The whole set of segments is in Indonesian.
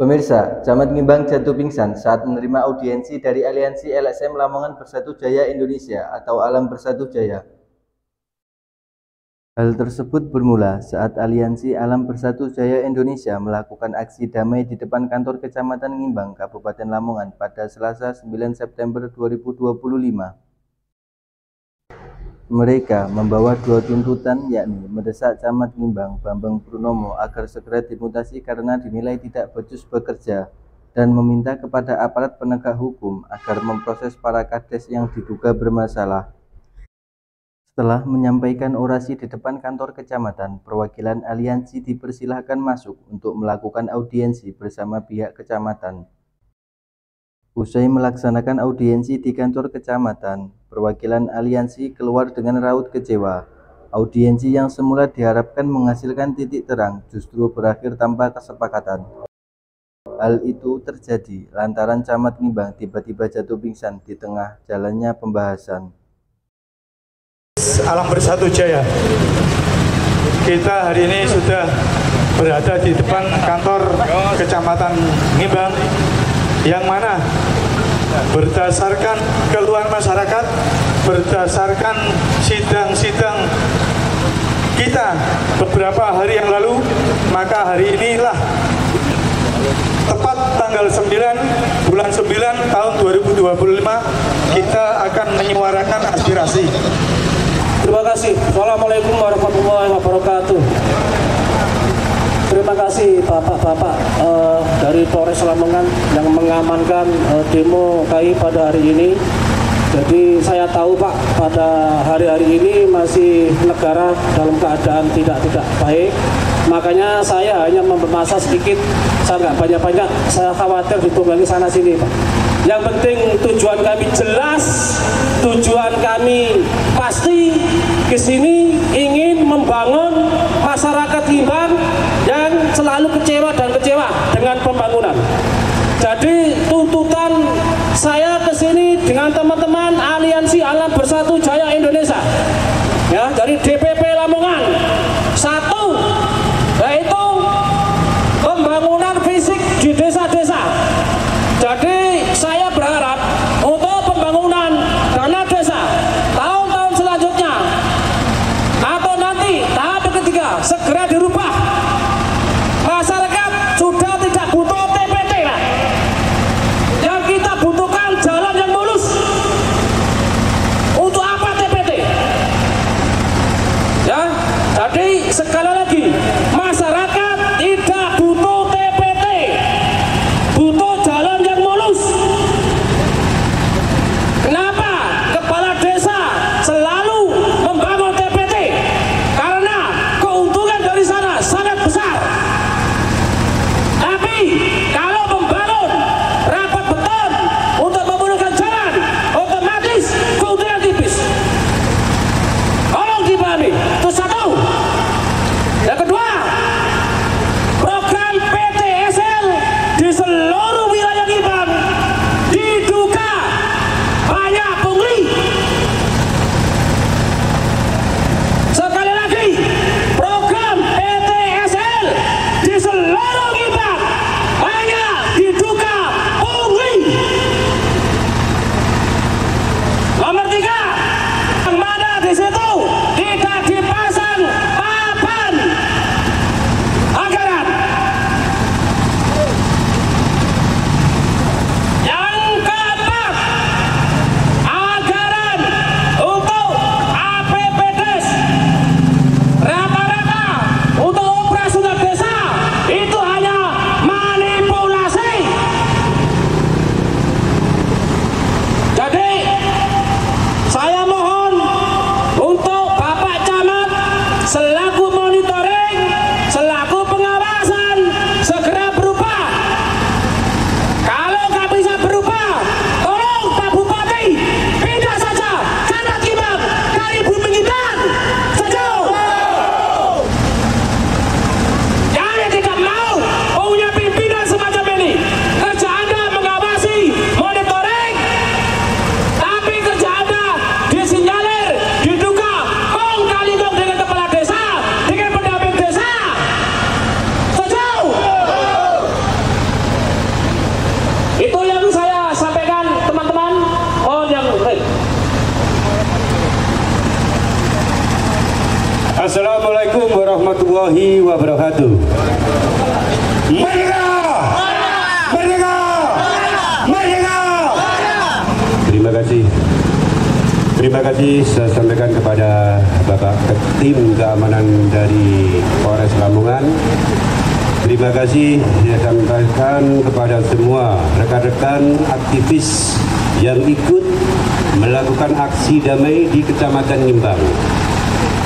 Pemirsa, Camat Ngimbang jatuh pingsan saat menerima audiensi dari Aliansi LSM Lamongan Bersatu Jaya Indonesia atau Alam Bersatu Jaya. Hal tersebut bermula saat Aliansi Alam Bersatu Jaya Indonesia melakukan aksi damai di depan kantor Kecamatan Ngimbang, Kabupaten Lamongan pada Selasa 9 September 2025. Mereka membawa dua tuntutan, yakni mendesak Camat Ngimbang Bambang Purnomo agar segera dimutasi karena dinilai tidak becus bekerja, dan meminta kepada aparat penegak hukum agar memproses para kades yang diduga bermasalah. Setelah menyampaikan orasi di depan kantor kecamatan, perwakilan aliansi dipersilahkan masuk untuk melakukan audiensi bersama pihak kecamatan. Usai melaksanakan audiensi di kantor kecamatan, perwakilan aliansi keluar dengan raut kecewa. Audiensi yang semula diharapkan menghasilkan titik terang justru berakhir tanpa kesepakatan. Hal itu terjadi lantaran Camat Ngimbang tiba-tiba jatuh pingsan di tengah jalannya pembahasan. Alam Bersatu Jaya. Kita hari ini sudah berada di depan kantor Kecamatan Ngimbang, yang mana berdasarkan keluhan masyarakat, berdasarkan sidang-sidang kita beberapa hari yang lalu, maka hari inilah tepat tanggal 9 bulan 9 tahun 2025 kita akan menyuarakan aspirasi. Terima kasih. Assalamualaikum warahmatullahi wabarakatuh. Terima kasih Bapak-Bapak dari Polres Lamongan yang mengamankan demo KAI pada hari ini. Jadi saya tahu Pak, pada hari-hari ini masih negara dalam keadaan tidak baik. Makanya saya hanya mempermasa sedikit, saya nggak banyak-banyak, saya khawatir ditunggangi sana sini Pak. Yang penting tujuan kami jelas, tujuan kami pasti ke sini ingin membangun masyarakat Ngimbang yang selalu kecewa dengan pembangunan. Jadi tuntutan saya ke sini dengan teman-teman Aliansi Alam Bersatu Jaya Indonesia, ya, dari DPP Lamongan. Satu, yaitu pembangunan fisik di desa-desa. Jadi saya berharap untuk pembangunan dana desa tahun-tahun selanjutnya atau nanti tahap ketiga segera dirubah. Masyarakat sudah tidak butuh TPT lah. Yang kita butuhkan jalan yang mulus. Untuk apa TPT? Ya, jadi sekali lagi masyarakat tidak butuh TPT. bersatu. Merdeka! Merdeka! Merdeka! Terima kasih. Terima kasih saya sampaikan kepada Bapak Tim Keamanan dari Polres Lamongan. Terima kasih saya sampaikan kepada semua rekan-rekan aktivis yang ikut melakukan aksi damai di Kecamatan Ngimbang.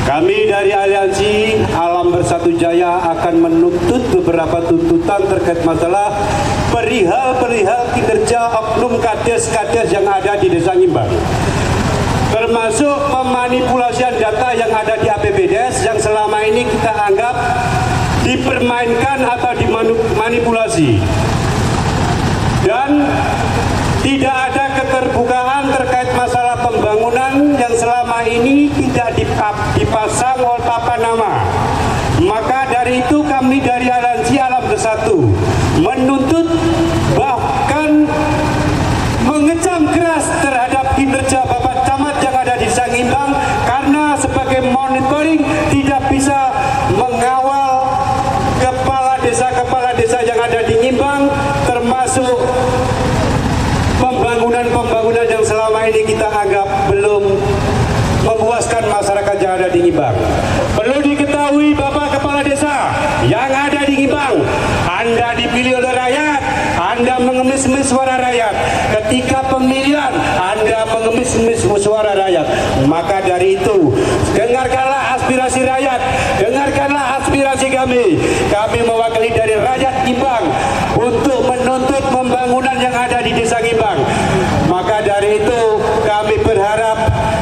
Kami dari Aliansi Alam Bersatu Jaya akan menuntut beberapa tuntutan terkait masalah perihal kinerja oknum kades-kades yang ada di Desa Ngimbang, termasuk pemanipulasian data yang ada di APBDes yang selama ini kita anggap dipermainkan atau dimanipulasi, dan tidak ada keterbukaan terkait masalah pembangunan yang selama ini tidak dipasang oleh papan nama. Maka dari itu kami dari Aliansi Alam Bersatu menuntut, bahkan mengecam keras terhadap kinerja Bapak Camat yang ada di Desa Ngimbang, karena sebagai monitoring tidak bisa mengawal kepala desa yang ada di Ngimbang, termasuk pembangunan yang selama ini kita anggap belum memuaskan masyarakat yang ada di Ngimbang. Perlu diketahui Bapak Kepala Desa yang ada di Ngimbang, Anda dipilih oleh rakyat, Anda mengemis-emis suara rakyat. Ketika pemilihan Anda mengemis-emis suara rakyat. Maka dari itu, dengarkanlah aspirasi rakyat, dengarkanlah aspirasi kami. Kami mewakili dari rakyat Ngimbang untuk menuntut pembangunan yang ada di Desa Ngimbang. Maka dari itu kami berharap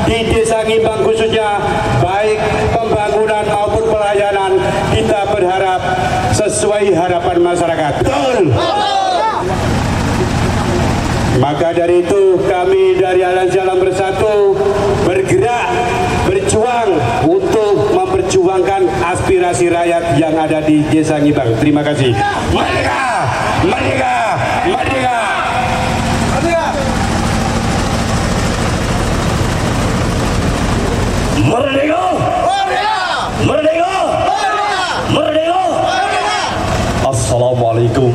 di Desa Ngimbang khususnya, baik pembangunan maupun pelayanan, kita berharap sesuai harapan masyarakat. Betul. Maka dari itu kami dari Aliansi Alam Bersatu bergerak, berjuang untuk memperjuangkan aspirasi rakyat yang ada di Desa Ngimbang. Terima kasih. Merdeka! Merdeka! Merdeka! Merdeka! Merdeka! Merdeka! Assalamualaikum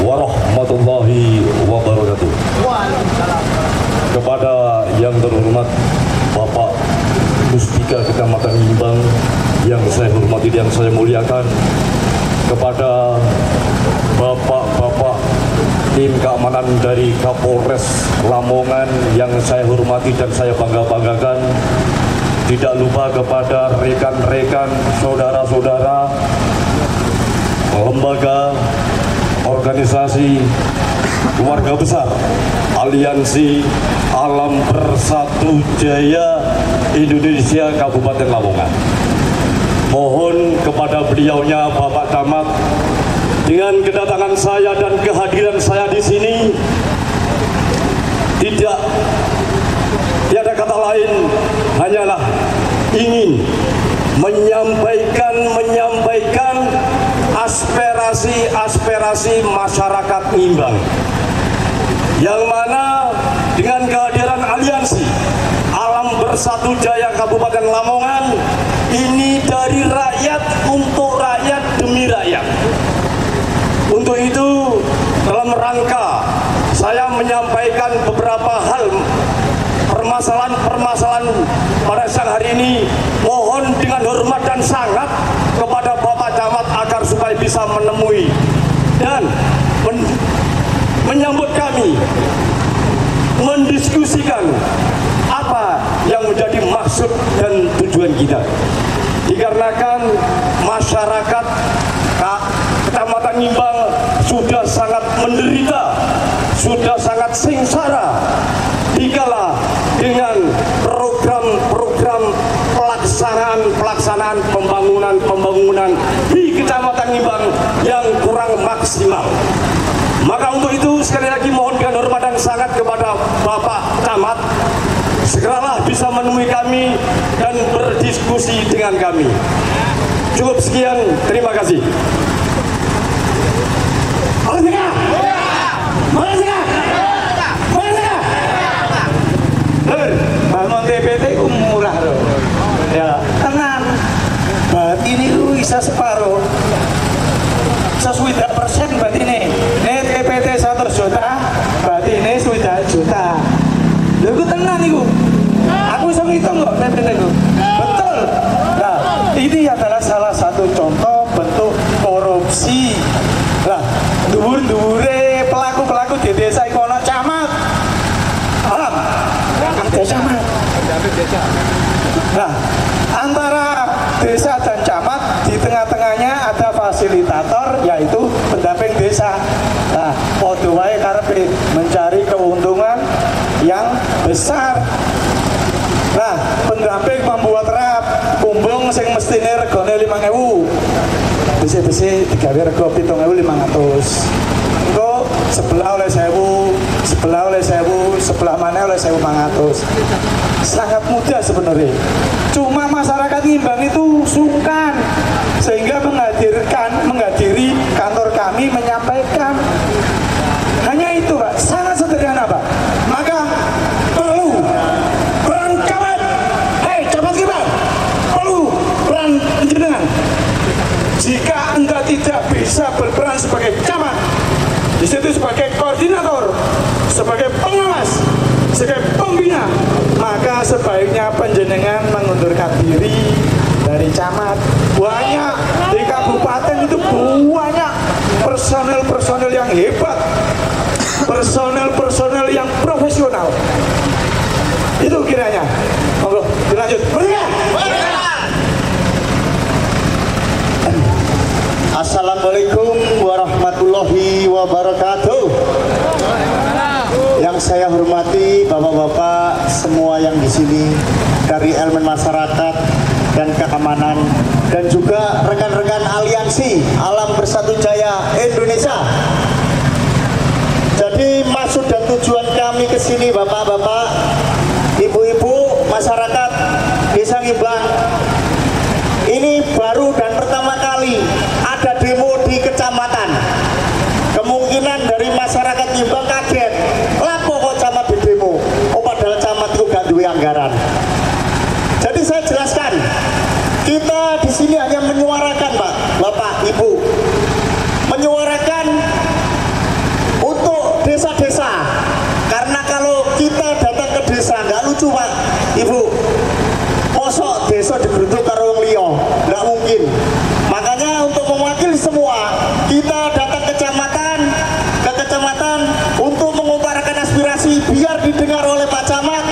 warahmatullahi wabarakatuh. Kepada yang terhormat Bapak Muspika Kecamatan Ngimbang yang saya hormati dan saya muliakan, kepada Bapak-bapak tim keamanan dari Kapolres Lamongan yang saya hormati dan saya bangga-banggakan, tidak lupa kepada rekan-rekan, saudara-saudara, lembaga, organisasi, keluarga besar Aliansi Alam Bersatu Jaya Indonesia Kabupaten Lamongan. Mohon kepada beliaunya Bapak Camat, dengan kedatangan saya dan kehadiran saya di sini, tiada kata lain, hanyalah ingin menyampaikan aspirasi masyarakat Ngimbang, yang mana dengan kehadiran Aliansi Alam Bersatu Jaya Kabupaten Lamongan ini dari rakyat untuk rakyat demi rakyat. Untuk itu, dalam rangka saya menyampaikan beberapa hal permasalahan pada siang hari ini, mohon dengan hormat dan sangat kepada Bapak Camat agar supaya bisa menemui dan menyambut kami, mendiskusikan apa yang menjadi maksud dan tujuan kita. Dikarenakan masyarakat Kecamatan Ngimbang sudah sangat menderita, sudah sangat sengsara dikala dengan program-program pelaksanaan pembangunan di Kecamatan Ngimbang yang kurang maksimal. Maka untuk itu sekali lagi mohon dengan hormat dan sangat kepada Bapak Camat, segeralah bisa menemui kami dan berdiskusi dengan kami. Cukup sekian, terima kasih. Merdeka! Merdeka! Merdeka! Bangun TPT ku murah loh. Ya, tenan. Bat ini bisa separuh. besar. Nah, pendamping membuat rap kumbung sing mestine regane 5.000. Besi-besi digawe rego 7.500. Engko sebelah oleh 1.000, sebelah oleh 1.000, sebelah mana oleh 1.500. Sangat mudah sebenarnya. Cuma masyarakat Ngimbang itu sungkan sehingga menghadiri kantor kami menyampaikan. Hanya itu, Pak. Sangat sederhana, Pak. Maka perlu peran camat. Hei, camat Ngimbang. Perlu peran jenengan. Jika Anda tidak bisa berperan sebagai camat, di situ sebagai koordinator, sebagai pengawas, sebagai pembina, maka sebaiknya panjenengan mengundurkan diri dari camat. Banyak di kabupaten itu banyak personel-personel yang hebat, personel-personel yang profesional. Itu kiranya. Monggo dilanjut. Assalamualaikum warahmatullahi wabarakatuh. Yang saya hormati bapak-bapak semua yang di sini dari elemen masyarakat dan keamanan dan juga rekan-rekan aliansi Alam Bersatu Jaya Indonesia. Jadi maksud dan tujuan kami ke sini bapak-bapak, ibu-ibu, masyarakat Desa Ngimbang ini baru dan pertama kali ada demo di kecamatan. Kemungkinan dari masyarakat Ngimbang kaget, lapo kok camat di demo? Oh padahal camat itu gak duwe anggaran. Jadi saya jelaskan, kita di sini hanya menyuarakan, Pak, Bapak, Ibu, menyuarakan untuk desa-desa. Karena kalau kita datang ke desa nggak lucu, Pak, Ibu. Mosok desa digeruduk karo wong liya, nggak mungkin. Makanya untuk mewakili semua, kita datang ke kecamatan untuk mengutarakan aspirasi biar didengar oleh Pak Camat.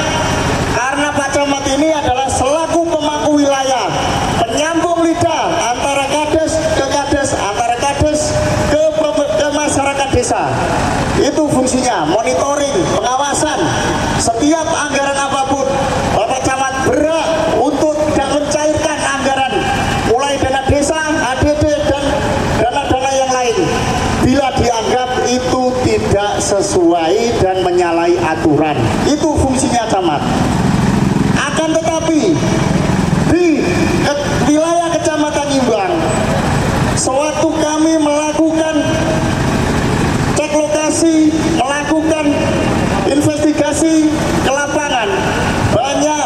Karena Pak Camat ini adalah selaku pemangku wilayah, penyambung lidah antara kades ke kades, antara kades ke masyarakat desa. Itu fungsinya, monitoring, pengawasan. Setiap anggaran apapun, Bapak Camat berhak untuk tidak mencairkan anggaran, mulai dana desa, ADD, dan dana-dana yang lain, bila dianggap itu tidak sesuai dan menyalahi aturan. Itu fungsinya camat. Akan tetapi di wilayah Kecamatan Ngimbang, sewaktu kami melakukan cek lokasi, melakukan investigasi ke lapangan, banyak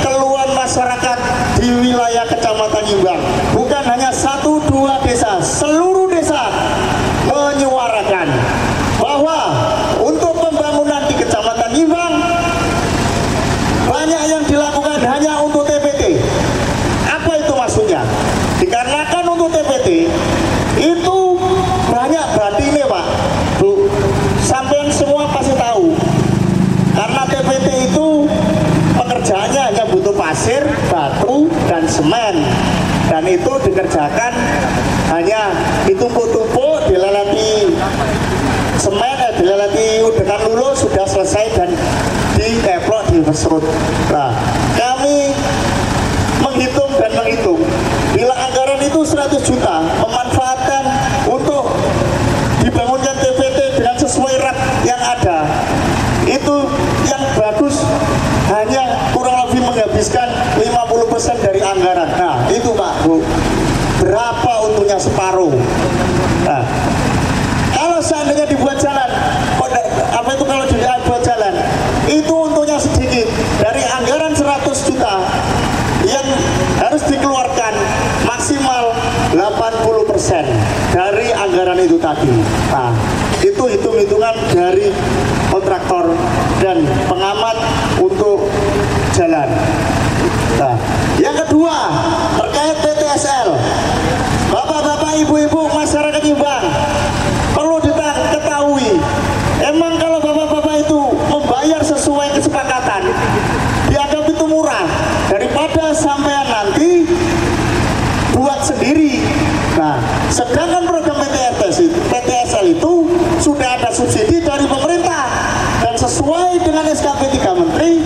keluhan masyarakat di wilayah Kecamatan Ngimbang. Bukan hanya 1-2 desa, seluruh desa menyuarakan bahwa untuk pembangunan di Kecamatan Ngimbang banyak yang dilakukan hanya untuk TPT. Apa itu maksudnya? Dikarenakan untuk TPT itu banyak batinnya, Pak, Bu. Sampai semua pasti tahu. Karena TPT itu pekerjaannya hanya butuh pasir, batu, dan semen. Dan itu dikerjakan hanya ditumpuk-tumpuk, dileleti semen, dileleti udekan lulu, sudah selesai dan diteplok, diserut. Nah, kami menghitung dan menghitung bila anggaran itu 100 juta memanfaatkan untuk dibangunkan TPT dengan sesuai rak yang ada, itu yang bagus hanya kurang lebih menghabiskan 50% dari anggaran. Nah itu Pak, Bu, berapa untungnya? Separuh. Nah, kalau seandainya dibuat jalan, apa itu kalau dibuat jalan itu untungnya sedikit. Dari anggaran 100 juta yang harus dikeluarkan maksimal 80% dari anggaran itu tadi. Nah, itu hitung-hitungan dari kontraktor dan pengamat untuk jalan. Nah, yang kedua terkait PTSL, bapak-bapak, ibu-ibu, masyarakat Ngimbang perlu diketahui, emang kalau bapak-bapak itu membayar sesuai kesepakatan, dianggap itu murah daripada sampean nanti buat sendiri. Nah, sedangkan program PTSL itu sudah ada subsidi dari pemerintah dan sesuai dengan SKP 3 Menteri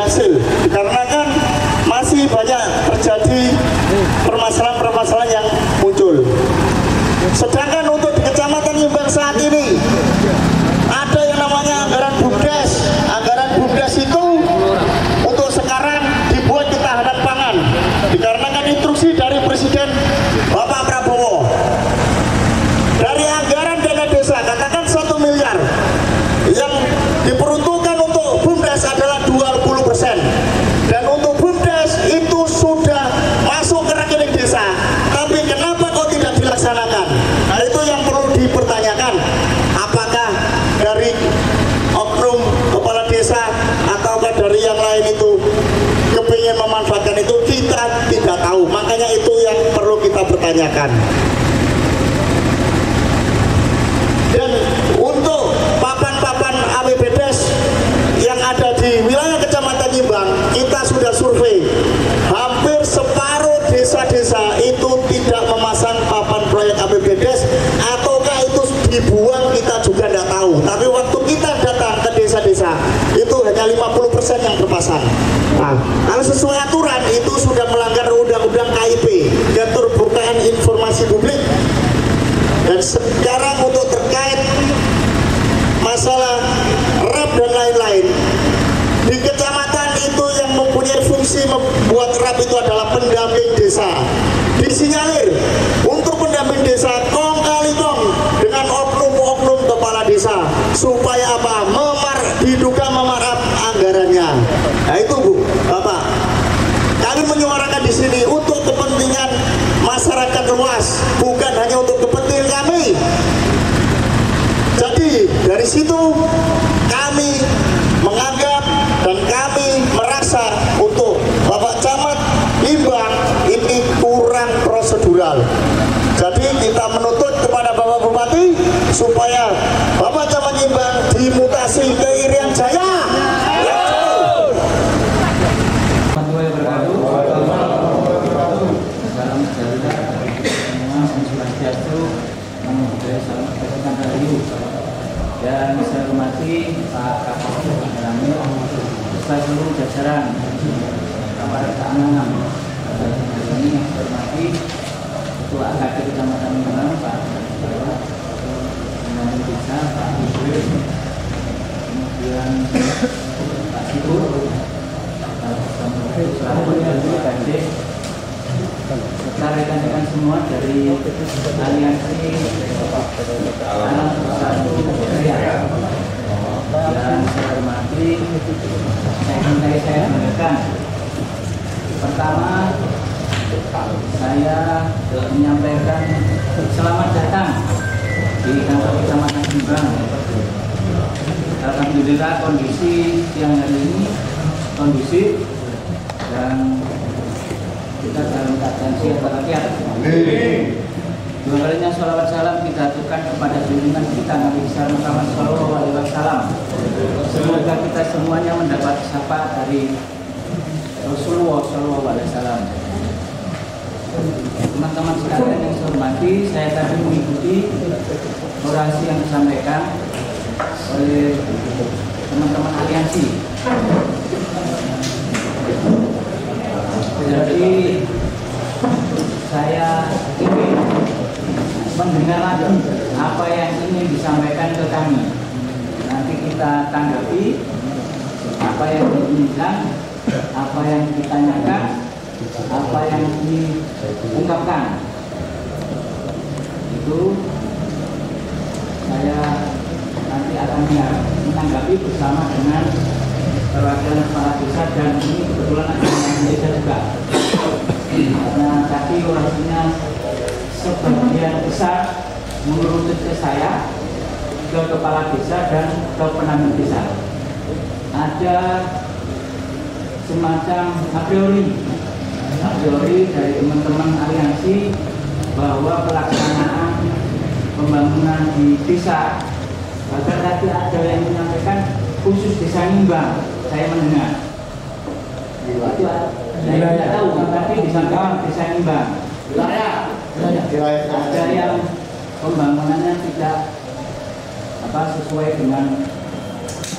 berhasil dikarenakan masih banyak terjadi permasalahan-permasalahan yang muncul. Sedangkan untuk di Kecamatan Nyimbang saat ini ada yang namanya anggaran BUMDes. Anggaran BUMDes itu untuk sekarang dibuat ketahanan pangan dikarenakan instruksi dari Presiden Bapak Prabowo. Dari anggaran dana desa katakan 1 miliar yang diperuntukkan untuk BUMDes adalah 20%, dan untuk BUMDes itu sudah masuk ke rekening desa, tapi kenapa kok tidak dilaksanakan? Nah, itu yang perlu dipertanyakan, apakah dari oknum kepala desa ataukah dari yang lain itu kepingin memanfaatkan itu, kita tidak tahu. Makanya itu yang perlu kita pertanyakan. Dan untuk papan-papan APBDes yang ada di wilayah Kecamatan Nyimbang, kita sudah survei, hampir separuh desa-desa itu tidak memasang papan proyek APBDes, ataukah itu dibuang kita juga tidak tahu. Tapi waktu kita datang ke desa-desa itu hanya 50% yang terpasang. Nah, kalau sesuai aturan itu sudah melanggar undang-undang KIP, keterbukaan informasi publik. Dan sekarang untuk terkait masalah RAP dan lain-lain, di kecamatan itu yang mempunyai fungsi membuat RAP itu adalah pendamping desa. Disinyalir untuk pendamping desa kong kali kong dengan oknum-oknum kepala desa supaya apa? Diduga memarap anggarannya. Nah itu Bu, Bapak, kami menyuarakan di sini untuk kepentingan masyarakat luas, bukan hanya untuk kepentingan kami. Jadi dari situ kami menganggap dan kami merasa untuk Bapak Camat Nyimbang ini kurang prosedural. Jadi kita menuntut kepada Bapak Bupati supaya Bapak Camat Nyimbang dimutasi ke Irian Jaya. Dan saya hormati Pak Kapolres Ramil beserta seluruh jajaran aparat keamanan. Hari ini yang saya hormati Ketua AKD Kecamatan Nyimbang Pak Pendamping Desa Pak Ibu, kemudian Pak Sibu, selaku Kadek, serta rekan-rekan semua dari aliansi anak bersatu Jaya. Dan saya hormati, saya menyampaikan. Pertama, saya menyampaikan selamat datang di kantor Kecamatan Nyimbang. Alhamdulillah kondisi siang hari ini kondusif dan kita dalam keadaan siap walafiat. Dua kalinya sholawat salam kita aturkan kepada junjungan kita Nabi besar Muhammad Sallallahu Alaihi Wasallam. Semoga kita semuanya mendapat syafaat dari Rasulullah Sallallahu Alaihi Wasallam. Teman-teman sekalian yang saya hormati, saya tadi mengikuti orasi yang disampaikan oleh teman-teman aliansi. Jadi saya ingin mendengar lagi apa yang ingin disampaikan ke kami. Nanti kita tanggapi apa yang diinginkan, apa yang ditanyakan, apa yang diungkapkan. Itu saya nanti akan menanggapi bersama dengan perwakilan kepala desa, dan ini kebetulan ada yang desa juga. Karena tadi orasinya sebagian besar menurut ke saya, ke kepala desa dan ke pendamping desa. Ada semacam a priori dari teman-teman aliansi bahwa pelaksanaan pembangunan di desa, bahkan tadi ada yang menyampaikan khusus desa Nyimbang, saya mendengar. Itu saya tidak tahu, tapi disampaikan desa Nyimbang. Ada yang pembangunannya tidak sesuai dengan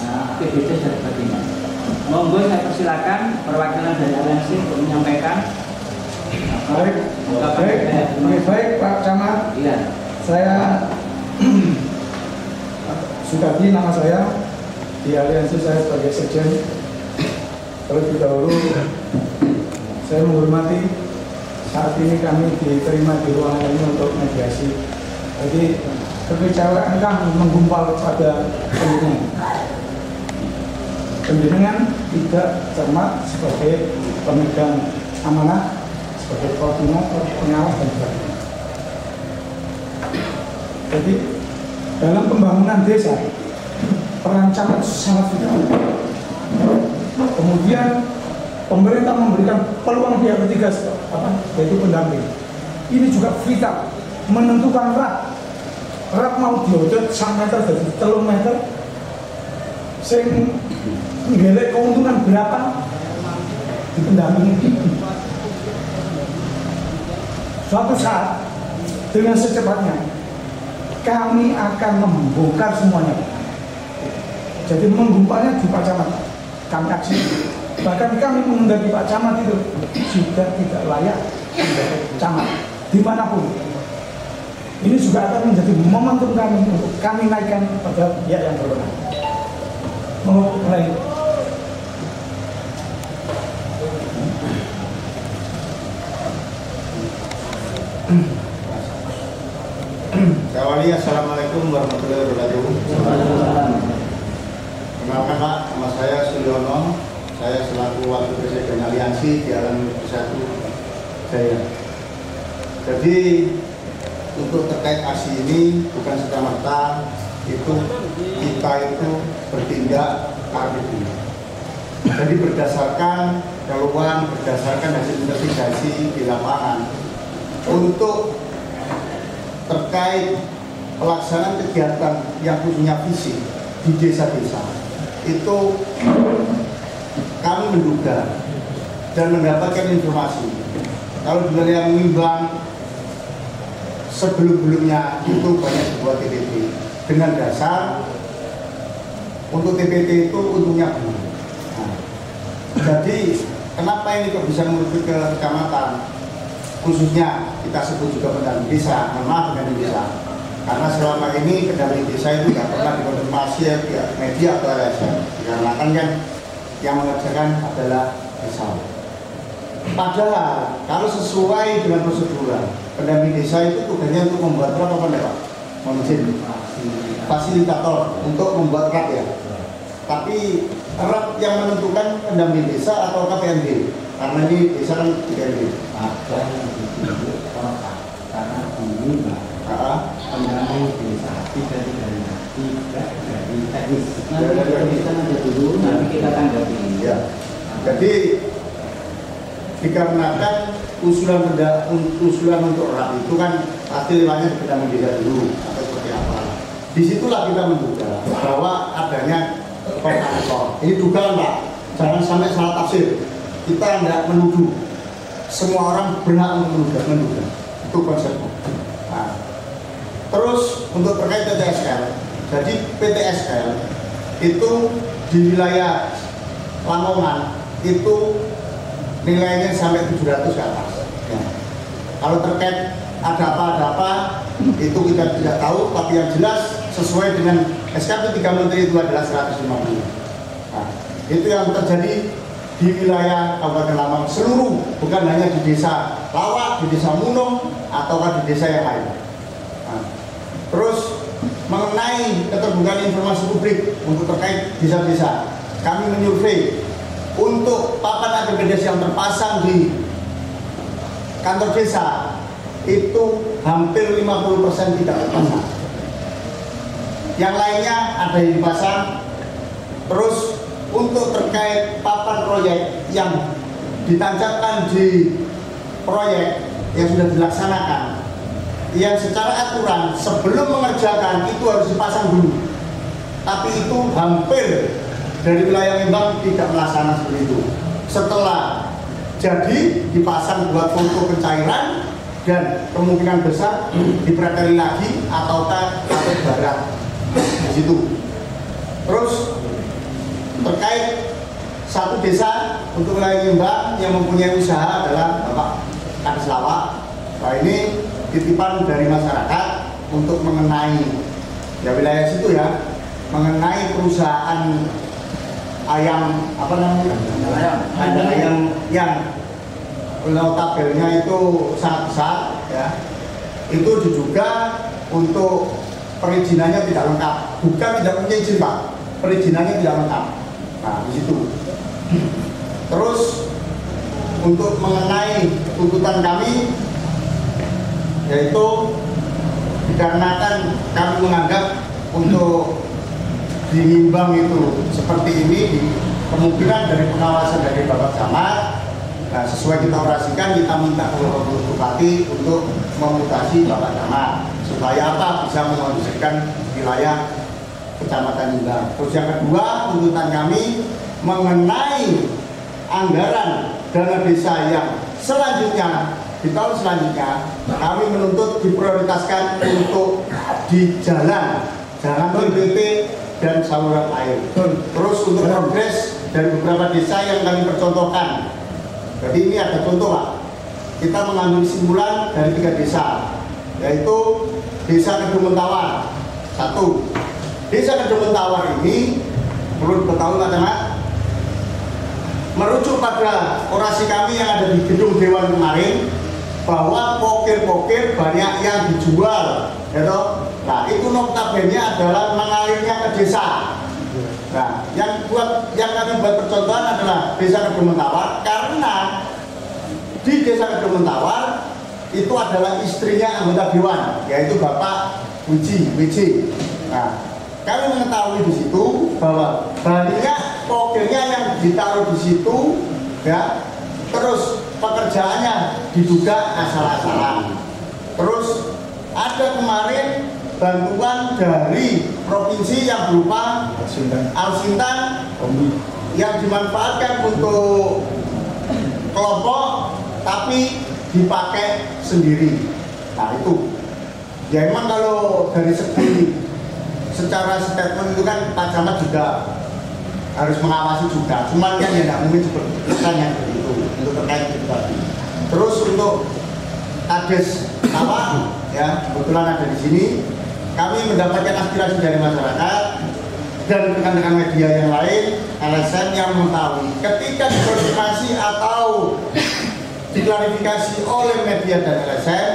APBD dan sebagainya. Monggo saya persilakan perwakilan dari aliansi untuk menyampaikan. Baik Pak Camat. Iya. Saya Sukadi nama saya, di aliansi saya sebagai sekjen. Terlebih dahulu saya menghormati saat ini kami diterima di ruangan ini untuk mediasi. Jadi kekecewaan kami menggumpal pada penjenengan tidak cermat sebagai pemegang amanah, sebagai koordinator, pengawas dan sebagainya. Jadi dalam pembangunan desa peran camat sangat vital. Kemudian pemerintah memberikan peluang pihak ketiga yaitu pendamping. Ini juga vital, menentukan rak mau diodot 1 meter dari 3 meter, sing ngelek keuntungan berapa di pendamping. Suatu saat dengan secepatnya kami akan membongkar semuanya. Jadi menggumpalnya di Pak Camat, kami aksi. Bahkan kami menghendaki Pak Camat itu sudah tidak layak menjadi camat dimanapun. Ini juga akan menjadi momentum kami untuk kami naikkan pada pihak yang berwenang. Mau mulai. Assalamualaikum warahmatullahi wabarakatuh. Kenalkan Pak, nama saya Sulyono. Saya selaku Wakil Presiden Aliansi di Alam Bersatu Jaya. Jadi untuk terkait aksi ini bukan semata-mata itu kita itu bertindak arbitrari. Jadi berdasarkan keluhan, berdasarkan hasil investigasi di lapangan untuk terkait pelaksanaan kegiatan yang punya visi di desa-desa itu kami menduga dan mendapatkan informasi kalau di wilayah Mimbang sebelum-belumnya itu banyak sebuah TPT dengan dasar untuk TPT itu untungnya belum. Nah, jadi kenapa ini kok bisa menuju ke kecamatan, khususnya kita sebut juga pendamping desa, pendamping desa, karena selama ini pendamping desa itu tidak pernah dikonfirmasi ya media atau LSM, dikarenakan kan yang mengerjakan adalah desa. Padahal kalau sesuai dengan prosedur pendamping desa itu tugasnya untuk membuat apa Pak? Mungkin fasilitator untuk membuat rak ya. Tapi rak yang menentukan pendamping desa atau KPMD, karena ini desa kan KPMD. Karena ini pendamping desa tidak dari teknis. Nanti kita nanti dulu, nanti kita tanggapi. Ya. Jadi dikarenakan usulan untuk rak itu kan pasti lewatnya pendamping desa dulu atau seperti apa. Disitulah kita menduga bahwa adanya kontraktor. Ini dugaan Pak, jangan sampai salah tafsir. Kita tidak menuduh. Semua orang berhak untuk menduga. Itu konsepnya. Nah, terus untuk terkait PTSL, jadi PTSL itu di wilayah Lamongan itu nilainya sampai 700 ke atas. Ya. Kalau terkait ada apa itu kita tidak tahu, tapi yang jelas sesuai dengan SKP 3 Menteri itu adalah 150. Nah, itu yang terjadi di wilayah Kabupaten Lamongan seluruh, bukan hanya di desa Lawak, di desa Munung, ataukah di desa yang lain. Nah, terus mengenai keterbukaan informasi publik untuk terkait desa-desa, kami menyurvei untuk papan APBDes yang terpasang di kantor desa itu hampir 50% tidak terpasang. Yang lainnya ada yang dipasang. Terus untuk terkait papan proyek yang ditancapkan di proyek yang sudah dilaksanakan, yang secara aturan sebelum mengerjakan itu harus dipasang dulu. Tapi itu hampir dari wilayah Mimbang tidak melaksanakan seperti itu. Setelah jadi dipasang buat foto pencairan dan kemungkinan besar dipreteli lagi ataukah atau barat di situ. Terus terkait satu desa untuk wilayah Ngimbang yang mempunyai usaha adalah Bapak Kades Lawak. Nah, ini titipan dari masyarakat untuk mengenai ya wilayah situ ya, mengenai perusahaan ayam apa namanya? Ada ayam yang notabelnya itu sangat besar ya. Itu diduga untuk perizinannya tidak lengkap, bukan tidak punya izin Pak, perizinannya tidak lengkap. Nah di situ. Terus untuk mengenai tuntutan kami, yaitu dikarenakan kami menganggap untuk di Ngimbang itu seperti ini, kemungkinan dari pengawasan dari Bapak Camat, nah sesuai kita orasikan, kita minta ke Bupati untuk memutasi Bapak Camat supaya apa, bisa mengondisikan wilayah Kecamatan Ngimbang. Terus yang kedua, tuntutan kami mengenai anggaran dana desa yang selanjutnya, di tahun selanjutnya kami menuntut diprioritaskan untuk di jalan PBT dan saluran air. Terus untuk progres dari beberapa desa yang kami percontohkan. Jadi ini ada contoh Pak, kita mengambil simpulan dari 3 desa, yaitu Desa Kedung Mentawar. 1, Desa Kedung Mentawar ini perlu diketahui Pak Camat, merujuk pada orasi kami yang ada di gedung Dewan kemarin, bahwa pokir-pokir banyak yang dijual, gitu. Nah itu notabene adalah mengalirnya ke desa. Nah yang kami buat percontohan adalah Desa Kedung Mentawar, karena di Desa Kedung Mentawar itu adalah istrinya anggota dewan, yaitu Bapak Wiji. Nah kami mengetahui di situ bahwa banyak pokirnya yang ditaruh di situ, ya. Terus pekerjaannya diduga asal-asalan. Terus ada kemarin bantuan dari provinsi yang berupa Alsintan yang dimanfaatkan untuk kelompok tapi dipakai sendiri. Nah itu ya emang kalau dari segi secara statement itu kan Pak Camat juga harus mengawasi juga, cuman kan ya tidak mungkin seperti yang begitu untuk terkait itu tadi. Terus untuk Kades apa ya, kebetulan ada di sini, kami mendapatkan aspirasi dari masyarakat dan rekan-rekan media yang lain, LSM yang mengetahui ketika dikonfirmasi atau diklarifikasi oleh media dan LSM,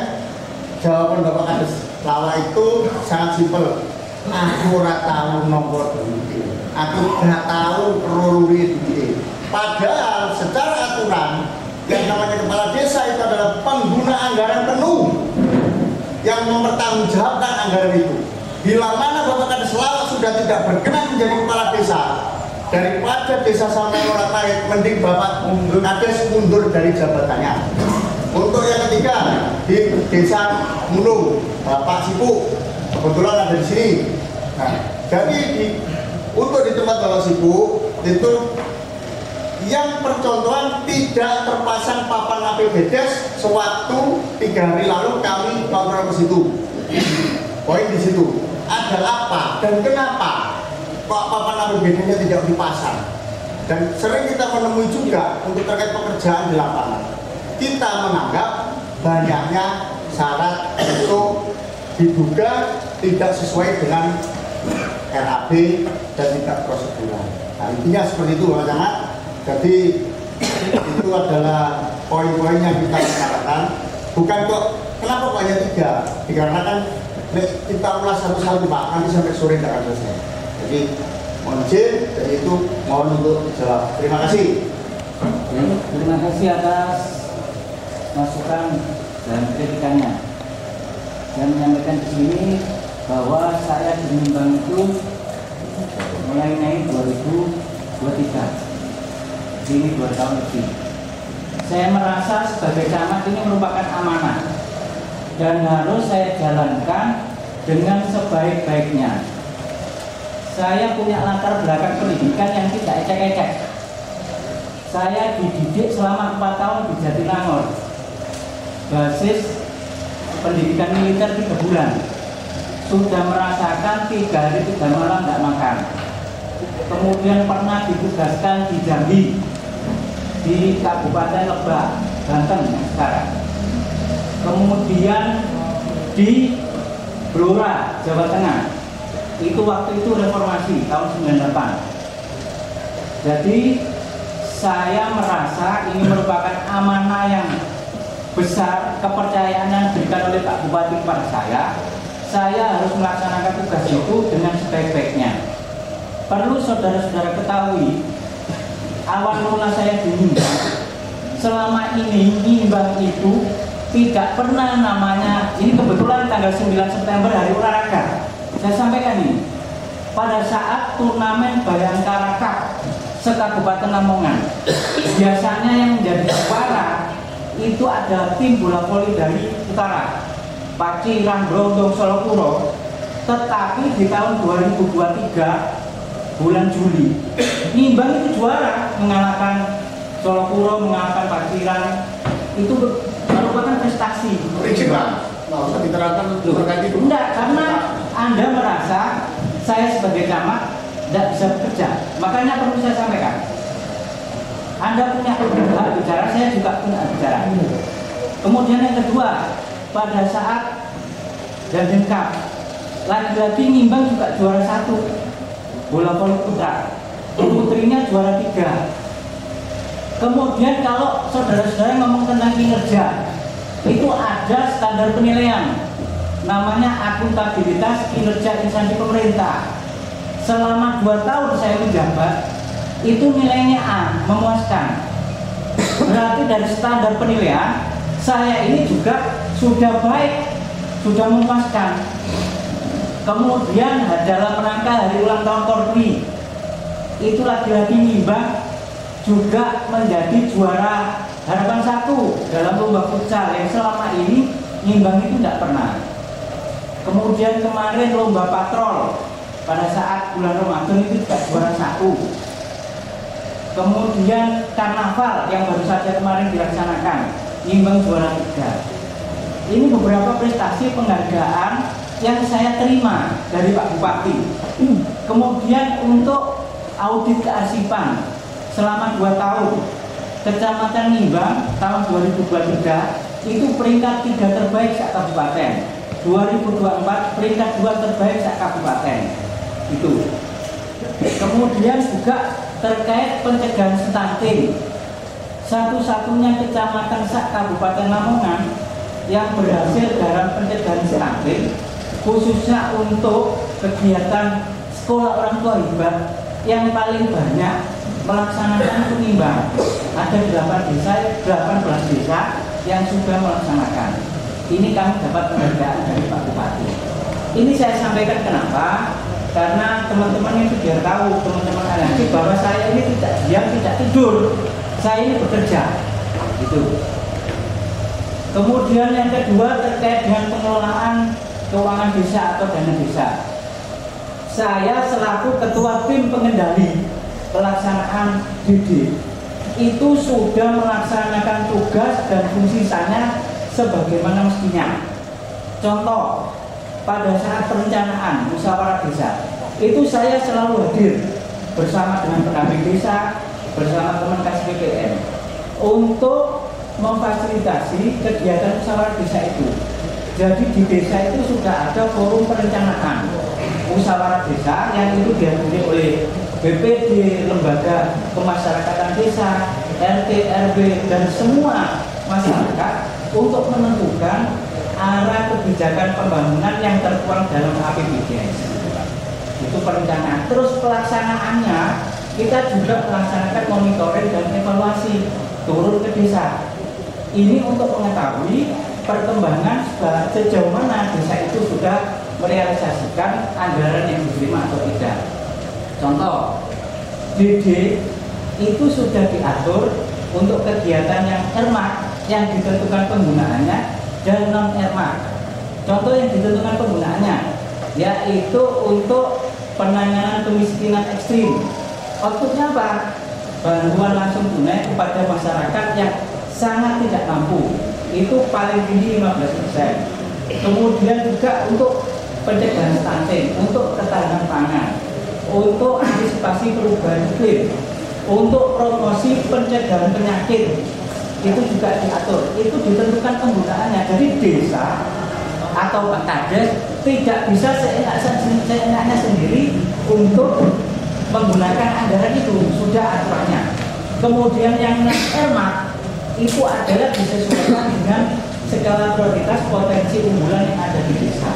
jawaban Bapak Kades Lawak itu sangat simpel. Aku ora tahu nomor duit, aku nggak tahu perlu duit. Padahal secara aturan yang namanya kepala desa itu adalah pengguna anggaran penuh yang mempertanggungjawabkan anggaran itu. Bila mana Bapak Kades Lawak sudah tidak berkenan menjadi kepala desa, daripada desa sampai orang lain, mending Bapak Kades mundur dari jabatannya. Untuk yang ketiga di Desa Mulung, Bapak Sipu kebetulan ada di sini. Nah, jadi untuk di tempat Bapak Sipu itu yang percontohan tidak terpasang papan APBDes sewaktu 3 hari lalu kami kontrol ke situ. Poin di situ ada apa dan kenapa kok papan APBD-nya tidak dipasang? Dan sering kita menemui juga untuk terkait pekerjaan di lapangan. Kita menganggap banyaknya syarat untuk diduga tidak sesuai dengan RAB dan tidak prosedural. Nah intinya seperti itu Pak Camat. Jadi itu adalah poin-poin yang kita bicarakan. Bukan kok kenapa kok hanya 3? Dikarenakan kita ulas satu-satu Pak, nanti sampai sore tidak akan selesai. Jadi mohon izin, dan itu mohon untuk dijawab. Terima kasih. Terima kasih atas masukan dan kritikannya. Dan menyampaikan di sini bahwa saya di Ngimbang itu mulai Mei 2023. Ini 2 tahun lebih. Saya merasa sebagai camat ini merupakan amanah dan harus saya jalankan dengan sebaik-baiknya. Saya punya latar belakang pendidikan yang tidak ecek-ecek. Saya dididik selama 4 tahun di Jatinangor, basis pendidikan militer 3 bulan. Sudah merasakan 3 hari 3 malam tidak makan. kemudian pernah ditugaskan di Jambi, di Kabupaten Lebak, Banten sekarang, kemudian di Blora, Jawa Tengah. Itu waktu itu reformasi tahun 98. Jadi saya merasa ini merupakan amanah yang besar, kepercayaan yang diberikan oleh Pak Bupati kepada saya harus melaksanakan tugas itu dengan sebaik-baiknya. Perlu saudara-saudara ketahui, awal mula saya diundang, selama ini Ngimbang itu tidak pernah namanya, ini kebetulan tanggal 9 September hari olahraga, saya sampaikan ini, pada saat turnamen Bayangkara Cup se-Kabupaten Lamongan, biasanya yang menjadi juara itu ada tim bola voli dari utara, Paciran, Brondong, Solokuro. Tetapi di tahun 2023 bulan Juli, Ngimbang itu juara, mengalahkan Solokuro, mengalahkan Paciran. Itu merupakan prestasi. Prinsip Pak, nggak usah diterangkan terkait itu. Enggak, karena Anda merasa saya sebagai camat tidak bisa bekerja. Makanya perlu saya sampaikan, Anda punya hak bicara, saya juga punya hak bicara. Kemudian yang kedua, pada saat Golden Cup, lagi-lagi Ngimbang juga juara 1 bola voli putra, putrinya juara 3. Kemudian kalau saudara-saudara ngomong tentang kinerja, itu ada standar penilaian, namanya akuntabilitas kinerja instansi pemerintah. Selama 2 tahun saya menjabat, itu nilainya A, memuaskan. Berarti dari standar penilaian, saya ini juga sudah baik, sudah memuaskan. Kemudian dalam rangka hari ulang tahun Korpi, itu lagi-lagi Ngimbang juga menjadi juara harapan 1 dalam lomba futsal yang selama ini Ngimbang itu tidak pernah. Kemudian kemarin lomba patrol pada saat bulan Ramadan itu juga juara 1. Kemudian karnaval yang baru saja kemarin dilaksanakan, Ngimbang juara 3. Ini beberapa prestasi penghargaan yang saya terima dari Pak Bupati. Kemudian untuk audit kearsipan selama 2 tahun, Kecamatan Ngimbang tahun 2023 itu peringkat 3 terbaik se-kabupaten, 2024 peringkat 2 terbaik se-kabupaten. Itu. Kemudian juga terkait pencegahan stunting, satu-satunya kecamatan se-Kabupaten Lamongan yang berhasil dalam pencegahan stunting, khususnya untuk kegiatan sekolah orang tua hebat yang paling banyak melaksanakan Ngimbang. Ada 18 desa yang sudah melaksanakan. Ini kami dapat penghargaan dari Pak Bupati. Ini saya sampaikan kenapa? Karena teman-teman itu biar tahu, teman-teman analitik, bahwa saya ini tidak diam, tidak tidur. Saya ini bekerja. Gitu. Kemudian yang kedua terkait dengan pengelolaan keuangan desa atau dana desa. Saya selaku ketua tim pengendali pelaksanaan DD itu sudah melaksanakan tugas dan fungsi saya sebagaimana mestinya. Contoh, pada saat perencanaan musyawarah desa itu saya selalu hadir bersama dengan pendamping desa, bersama Kemenkes PPN untuk memfasilitasi kegiatan musyawarah desa itu. Jadi di desa itu sudah ada forum perencanaan musyawarah desa yang itu dihadiri oleh BPD, lembaga pemasyarakatan desa, RT, RW, dan semua masyarakat untuk menentukan arah kebijakan pembangunan yang tertuang dalam APBDes. Itu perencanaan. Terus pelaksanaannya kita juga melaksanakan monitoring dan evaluasi turun ke desa. Ini untuk mengetahui perkembangan sejauh mana desa itu sudah merealisasikan anggaran yang diterima atau tidak. Contoh, DD itu sudah diatur untuk kegiatan yang ERMAK yang ditentukan penggunaannya dan non-ERMAK. Contoh yang ditentukan penggunaannya yaitu untuk penanganan kemiskinan ekstrim. Outputnya apa? Bantuan langsung tunai kepada masyarakat yang sangat tidak mampu. Itu paling tinggi 15%. Kemudian juga untuk pencegahan stunting, untuk ketahanan pangan. untuk antisipasi perubahan iklim, untuk promosi pencegahan penyakit, itu juga diatur. Itu ditentukan penggunaannya. Jadi desa atau Pak Kades tidak bisa seenaknya sendiri untuk menggunakan anggaran itu, sudah aturannya. Kemudian yang ERMAT itu adalah disesuaikan dengan skala prioritas potensi unggulan yang ada di desa.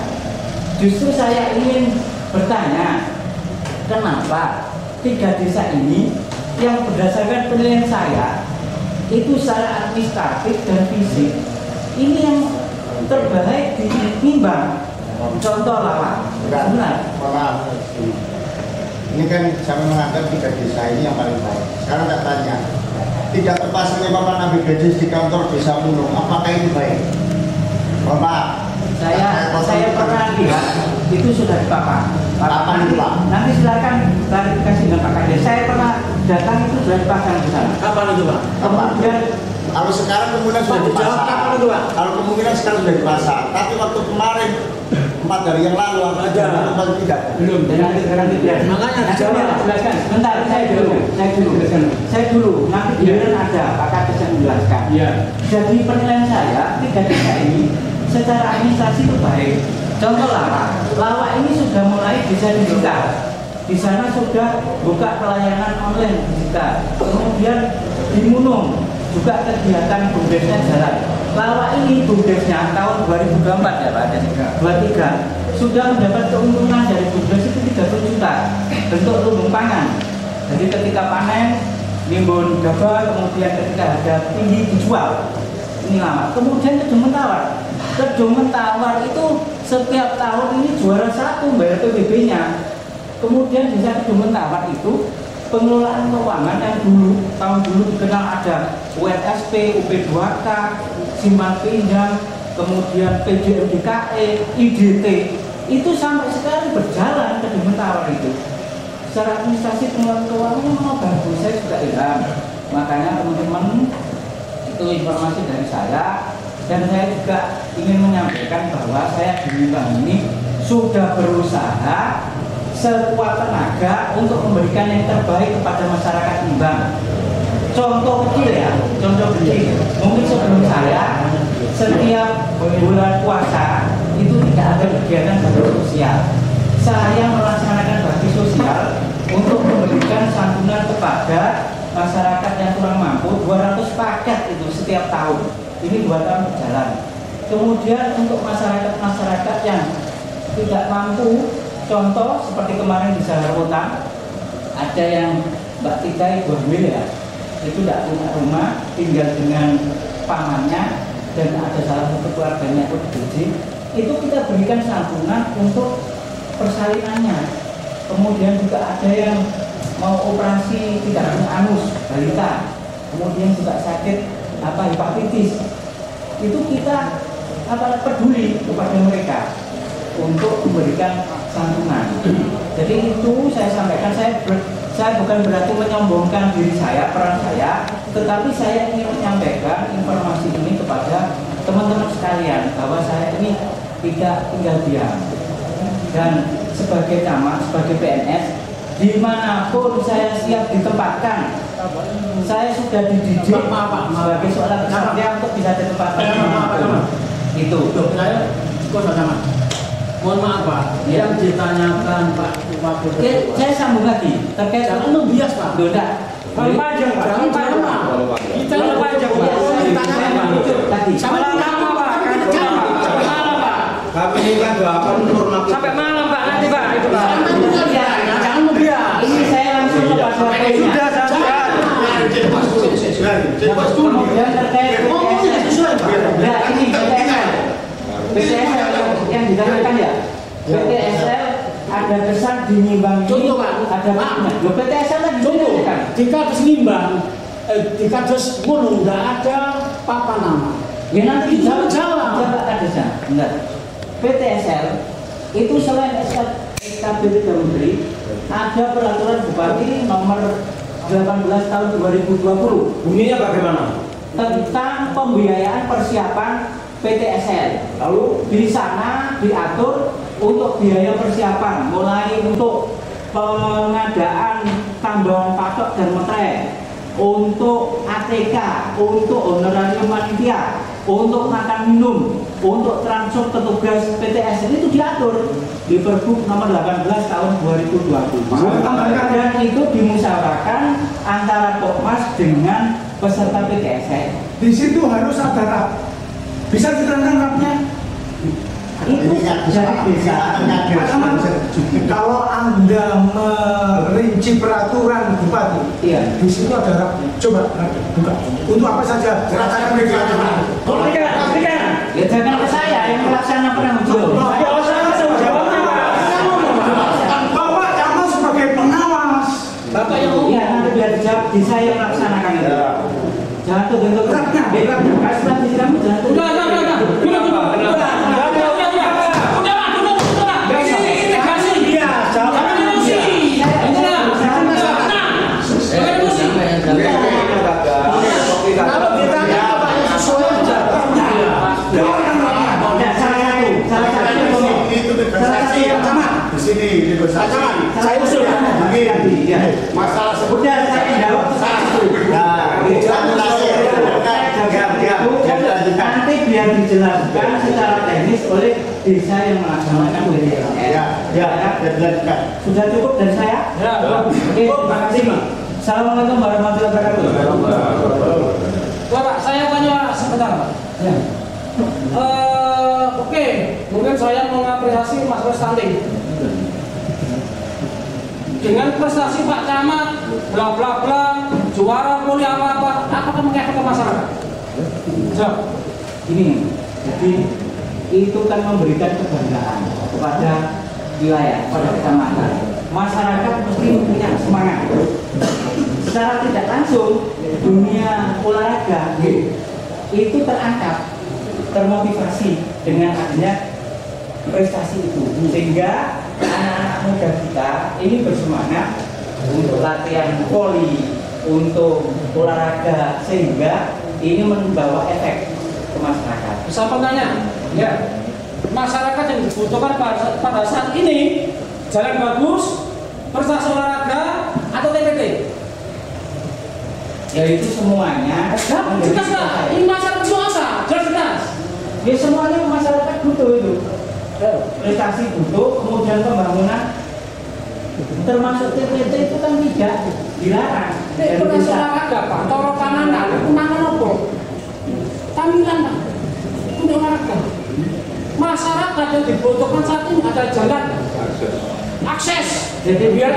Justru saya ingin bertanya, kenapa 3 desa ini yang berdasarkan penilaian saya itu secara administratif dan fisik ini yang terbaik di Nimbang. Contoh Lawa. Benar. Maaf. Ini kan saya menganggap 3 desa ini yang paling baik. Sekarang saya tanya, tidak terpasangnya papan nabi gadis di kantor desa Mulung, apakah itu baik? Bapak, saya pernah lihat itu sudah dipapang. Kapan itu, Pak? Nanti silakan klarifikasi dengan Pak Kades. Saya pernah datang itu sudah dipasang di sana. Kapan itu, Pak? Kemudian kalau sekarang kemungkinan sudah dipasang. Kapan itu, Pak? Kalau kemungkinan sekarang sudah dipasang, tapi waktu kemarin 4 hari yang lalu ada atau tidak? Belum. Makanya jelaskan. Sebentar, saya dulu. Nanti biarin ada Pak Kades yang menjelaskan. Iya. Jadi penilaian saya 3 desa ini secara administrasi itu baik. Contoh Lawa ini sudah mulai bisa digital. Di sana sudah buka pelayanan online digital. Kemudian di Munung juga kegiatan bumdesnya jalan. Lawa ini bumdesnya tahun 2024 ya Pak, 23 sudah mendapat keuntungan dari bumdes itu 30 juta bentuk lumbung pangan. Jadi ketika panen nimbun gabah, kemudian ketika harga tinggi dijual. Ini Lawa. Kemudian Kedung Mentawar itu setiap tahun ini juara 1 bayar PBB-nya. Kemudian desa Kedung Mentawar itu pengelolaan keuangan yang tahun dulu dikenal ada UNSP, UP2K, Simpan Pinjam, kemudian PJMDKE, IDT, itu sampai sekarang berjalan Kedung Mentawar itu. Secara administrasi pengelolaan keuangan memang bagus, saya juga ilham. Makanya teman-teman itu informasi dari saya. Dan saya juga ingin menyampaikan bahwa saya di Nimbang ini sudah berusaha sekuat tenaga untuk memberikan yang terbaik kepada masyarakat Nimbang. Contoh kecil ya, mungkin sebelum saya setiap bulan puasa itu tidak ada kegiatan bakti sosial. Saya melaksanakan bakti sosial untuk memberikan santunan kepada masyarakat yang kurang mampu 200 paket itu setiap tahun. Ini 2 tahun berjalan. Kemudian untuk masyarakat yang tidak mampu, contoh seperti kemarin di Saharwotan, ada yang Mbak Tika Ibu Hamil ya, itu tidak punya rumah, tinggal dengan pamannya, dan ada salah satu keluarganya ODGJ, itu kita berikan santunan untuk persalinannya. Kemudian juga ada yang mau operasi tidak punya anus, balita, kemudian juga sakit hepatitis, itu kita peduli kepada mereka untuk memberikan santunan. Jadi itu saya sampaikan, saya bukan berarti menyombongkan diri saya, peran saya, tetapi saya ingin menyampaikan informasi ini kepada teman-teman sekalian bahwa saya ini tidak tinggal diam. Dan sebagai camat, sebagai PNS, dimanapun saya siap ditempatkan. Saya sudah dididik sebagai seorang kesatria untuk bisa ditempatkan dimanapun. Itu. Saya sama. Mohon maaf Pak, yang ditanyakan Pak Wakil. Saya sambung lagi terkait jangan bias Pak. Tidak. Kalau panjang Pak, kita panjang tadi. Sampai malam Pak. Kami ini kan doakan sampai malam Pak, nanti Pak itu Pak. Jangan membias. Ini saya langsung ke Pak Soekarno. Sudah Kemudian terkait nah ini BTSL yang ditanyakan ya. BTSL ada kesan di Nimbang ini ada makna. BTSL tadi ditanyakan. Di Kades Nimbang, di Kades Mulung nggak ada papan nama. Ya nanti jalan. Kadesnya. Enggak. BTSL itu selain SKB 3 Menteri, ada peraturan Bupati nomor 18 tahun 2020. Bunyinya bagaimana? Tentang pembiayaan persiapan PTSL. Lalu di sana diatur untuk biaya persiapan mulai untuk pengadaan tambahan patok dan metre, untuk ATK, untuk honorarium panitia, untuk makan minum, untuk transfer petugas PTS itu diatur di Pergub nomor 18 tahun 2020. Dan itu dimusyawarahkan antara Kopmas dengan peserta PTS. Di situ harus ada RAP. Bisa diterangkan RAP-nya? Itu dari desa. Kalau Anda merinci peraturan Bupati, iya, di situ ada RAP. Coba buka. Untuk apa saja? Serahkan ke ya jangan ke saya yang melaksanakan penanggung jawab. Bapak kamu sebagai pengawas. Bapak yang ya nanti biar dijawab di saya yang melaksanakan itu. Jangan tuh bentuk rapnya. Kasih di kamu jangan tuh. Saya usul masalah sebutnya saya jawab nanti biar dijelaskan secara teknis oleh desa yang melaksanakan PTS. Sudah cukup dari saya? Oke, terima kasih. Assalamualaikum warahmatullahi wabarakatuh. Bapak, saya tanya sebentar, Pak. Ya. Oke, mungkin saya mengapresiasi Mas Restandi dengan prestasi Pak Camat, bla bla bla, juara mulia apa, apakah mengefek ke masyarakat? Jawab. Ini, jadi itu kan memberikan kebanggaan kepada wilayah, kepada kecamatan. Masyarakat mesti punya semangat. Secara tidak langsung, dunia olahraga itu terangkat, termotivasi dengan adanya prestasi itu, sehingga anak-anak muda kita ini bersemangat untuk latihan voli, untuk olahraga, sehingga ini membawa efek ke masyarakat. Bisa pertanyaan, ya, masyarakat yang dibutuhkan pada saat ini jalan bagus, prestasi olahraga atau TPT? Ya itu semuanya. Jelas nggak? Ini masyarakat itu apa? Jelas. Ya semuanya masyarakat butuh itu. Prestasi butuh, kemudian pembangunan termasuk TPT itu kan tidak dilarang. Prestasi olahraga Pak, toro pananan, itu mangan apa? Tamilan Pak, untuk olahraga. Masyarakat yang dibutuhkan saat ini ada jalan, akses. Jadi biar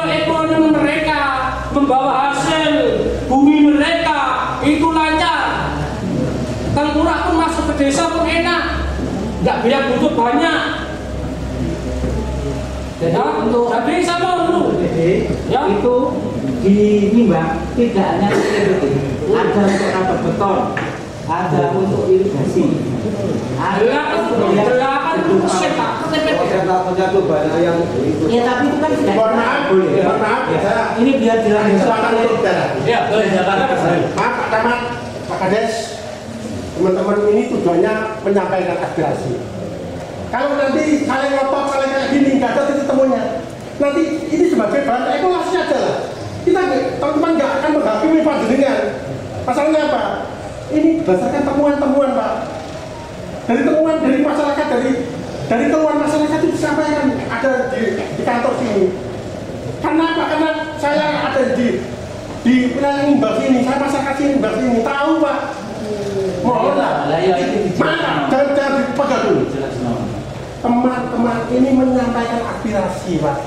ekonomi mereka membawa hasil bumi mereka itu lancar. Kalau murah pun masuk ke desa pun enak, nggak biar butuh banyak. Jadi untuk tapi sama dulu, ya itu dinimbang tidak hanya TPT, ada untuk rambut beton, ada untuk irigasi, ada untuk ya tapi itu kan tidak boleh. Ini biar dilanjutkan. Ya, boleh Jakarta. Maaf Pak Camat, Pak Kades, teman-teman ini tujuannya menyampaikan aspirasi. Kalau nanti saling ngotot, saling kayak gini, nggak ada titik temunya. Nanti ini sebagai bahan evaluasi aja lah. Kita teman-teman nggak akan menghakimi panjenengan. Masalahnya apa? Ini berdasarkan temuan-temuan Pak. Dari temuan dari masyarakat, dari keluhan masyarakat itu disampaikan ada di kantor sini. Karena apa? Karena saya ada di wilayah Imbal sini, saya masyarakat sini, Imbal sini, tahu Pak. Mohon lah. Mana? Jangan dipegang dulu. Teman-teman ini menyampaikan aspirasi Pak.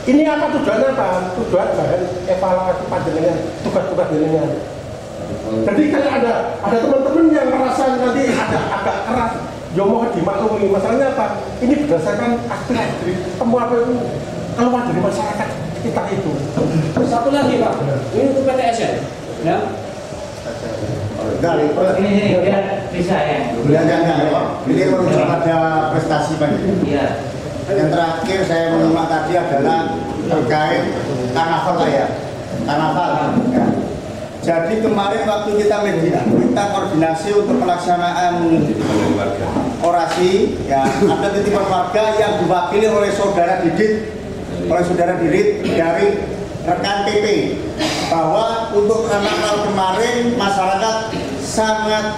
Ini apa tujuannya Pak? Tujuan bahan evaluasi panjenengan, tugas-tugas jenengan. Jadi kalau ada teman-teman yang merasa nanti agak keras, ya mohon dimaklumi. Masalahnya apa? Ini berdasarkan aspirasi temuan itu keluar dari masyarakat kita itu. Satu lagi Pak, ini untuk PTS ya. Ini bisa ya. Ini merujuk pada prestasi Pak. Iya. Yang terakhir saya menyimak tadi adalah terkait karnaval ya. Karnaval. Ya. Jadi kemarin waktu kita media, kita koordinasi untuk pelaksanaan orasi, ya ada titipan warga yang diwakili oleh saudara Didit oleh saudara Dirit dari rekan PP bahwa untuk Natal kemarin masyarakat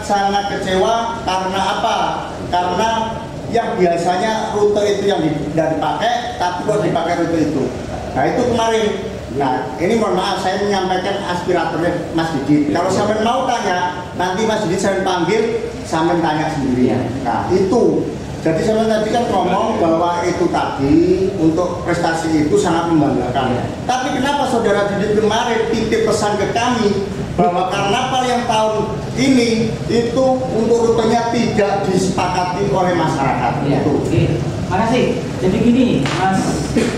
sangat kecewa karena apa? Karena yang biasanya rute itu yang tidak dipakai, tapi kok dipakai rute itu. Nah itu kemarin. Nah ini mohon maaf saya menyampaikan aspiratornya Mas Didit. Kalau sampai mau tanya, nanti Mas Didit saya panggil, sampai tanya sendiri. Nah itu. Jadi saya tadi kan ngomong bahwa itu tadi untuk prestasi itu sangat membanggakan. Tapi kenapa saudara Didit kemarin titip pesan ke kami bahwa karnaval yang tahun ini itu untuk rutenya tidak disepakati oleh masyarakat. Itu. Makasih. Jadi gini, Mas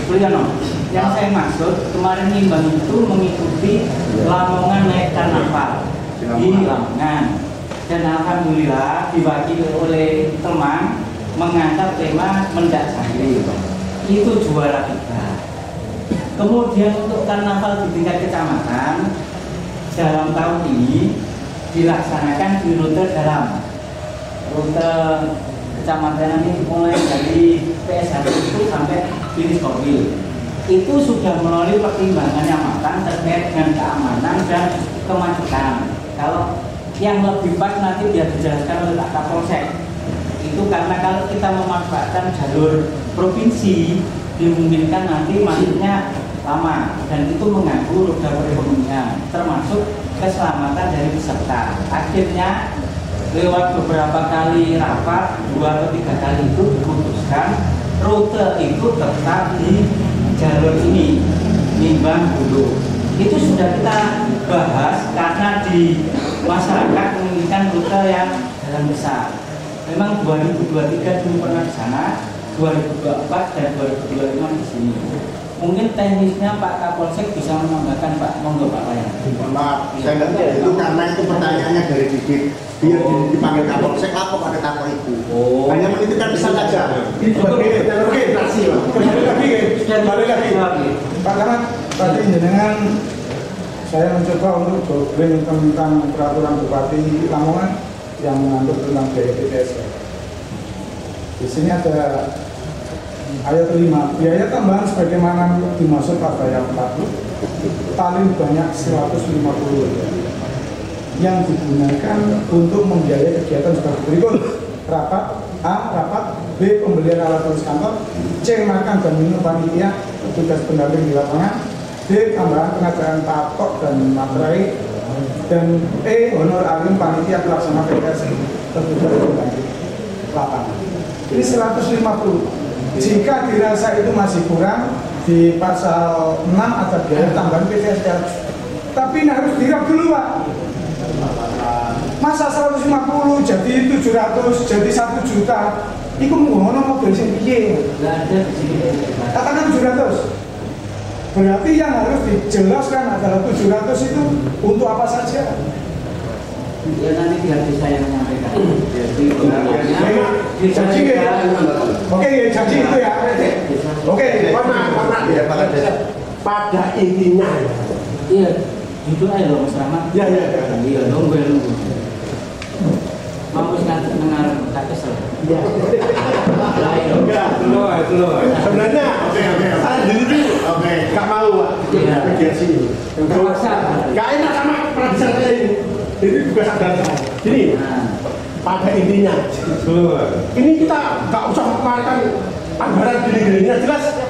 Buliano, yang saya maksud kemarin Nimbang itu mengikuti Lamongan naik karnaval di Lamongan, dan alhamdulillah diwakili oleh teman mengangkat tema Mendak Santri, itu juara 3. Kemudian untuk karnaval di tingkat kecamatan dalam tahun ini dilaksanakan di rute dalam rute kecamatan ini mulai dari PSH itu sampai finish mobil. Itu sudah melalui pertimbangan yang matang terkait dengan keamanan dan kemacetan. Kalau yang lebih pas nanti biar dijelaskan oleh Pak Kapolsek. Itu karena kalau kita memanfaatkan jalur provinsi dimungkinkan nanti masuknya lama dan itu mengganggu roda perekonomian termasuk keselamatan dari peserta. Akhirnya lewat beberapa kali rapat 2 atau 3 kali itu diputuskan rute itu tetap di jalur ini Nimbang Hulu. Itu sudah kita bahas karena di masyarakat menginginkan rute yang jalan besar. Memang 2023 dulu pernah di sana, 2024 dan 2025 di sini. Mungkin teknisnya Pak Kapolsek bisa menambahkan Pak, monggo Pak Wayan. Maaf, saya nggak tahu itu karena itu pertanyaannya dari Didit. Biar dipanggil Kapolsek apa pada takut itu. Hanya menitipkan pesan saja. Oke, kasih Pak. Kembali lagi. Pak Camat, tadi jenengan saya mencoba untuk doktrin tentang peraturan Bupati Lamongan yang mengatur tentang biaya PTS. Di sini ada ayat 5, biaya tambahan sebagaimana dimaksud pada ayat 4 paling banyak 150 yang digunakan untuk membiayai kegiatan sebagai berikut: rapat A, rapat B, pembelian alat tulis kantor, C, makan dan minum panitia petugas pendamping di lapangan, D, tambahan pengadaan patok dan materai, dan E, honor alim panitia pelaksana PTS petugas pendamping lapangan. Ini 150. Jika dirasa itu masih kurang, di pasal 6 ada biaya tambahan PTSL. Tapi ini harus dirap dulu Pak. Masa 150 jadi 700 jadi 1 juta. Itu ngono mobil sing piye? Katakan 700. Berarti yang harus dijelaskan adalah 700 itu untuk apa saja? Ya nanti pihak desa yang menyampaikan. Jadi janji oke, janji itu ya. Oke, mana ya pada intinya. Iya, jujur aja loh Mas Rahmat. Iya. Iya, nunggu. Mau nanti dengar tak kesel. Iya. Enggak, loh. Sebenarnya saya jadi nggak mau Pak. Mediasi. Terpaksa. Nggak enak sama peradilan saya ini. Ini juga sadar saya. Gini, pada intinya, ini kita nggak usah mengeluarkan anggaran gini-gininya. Jelas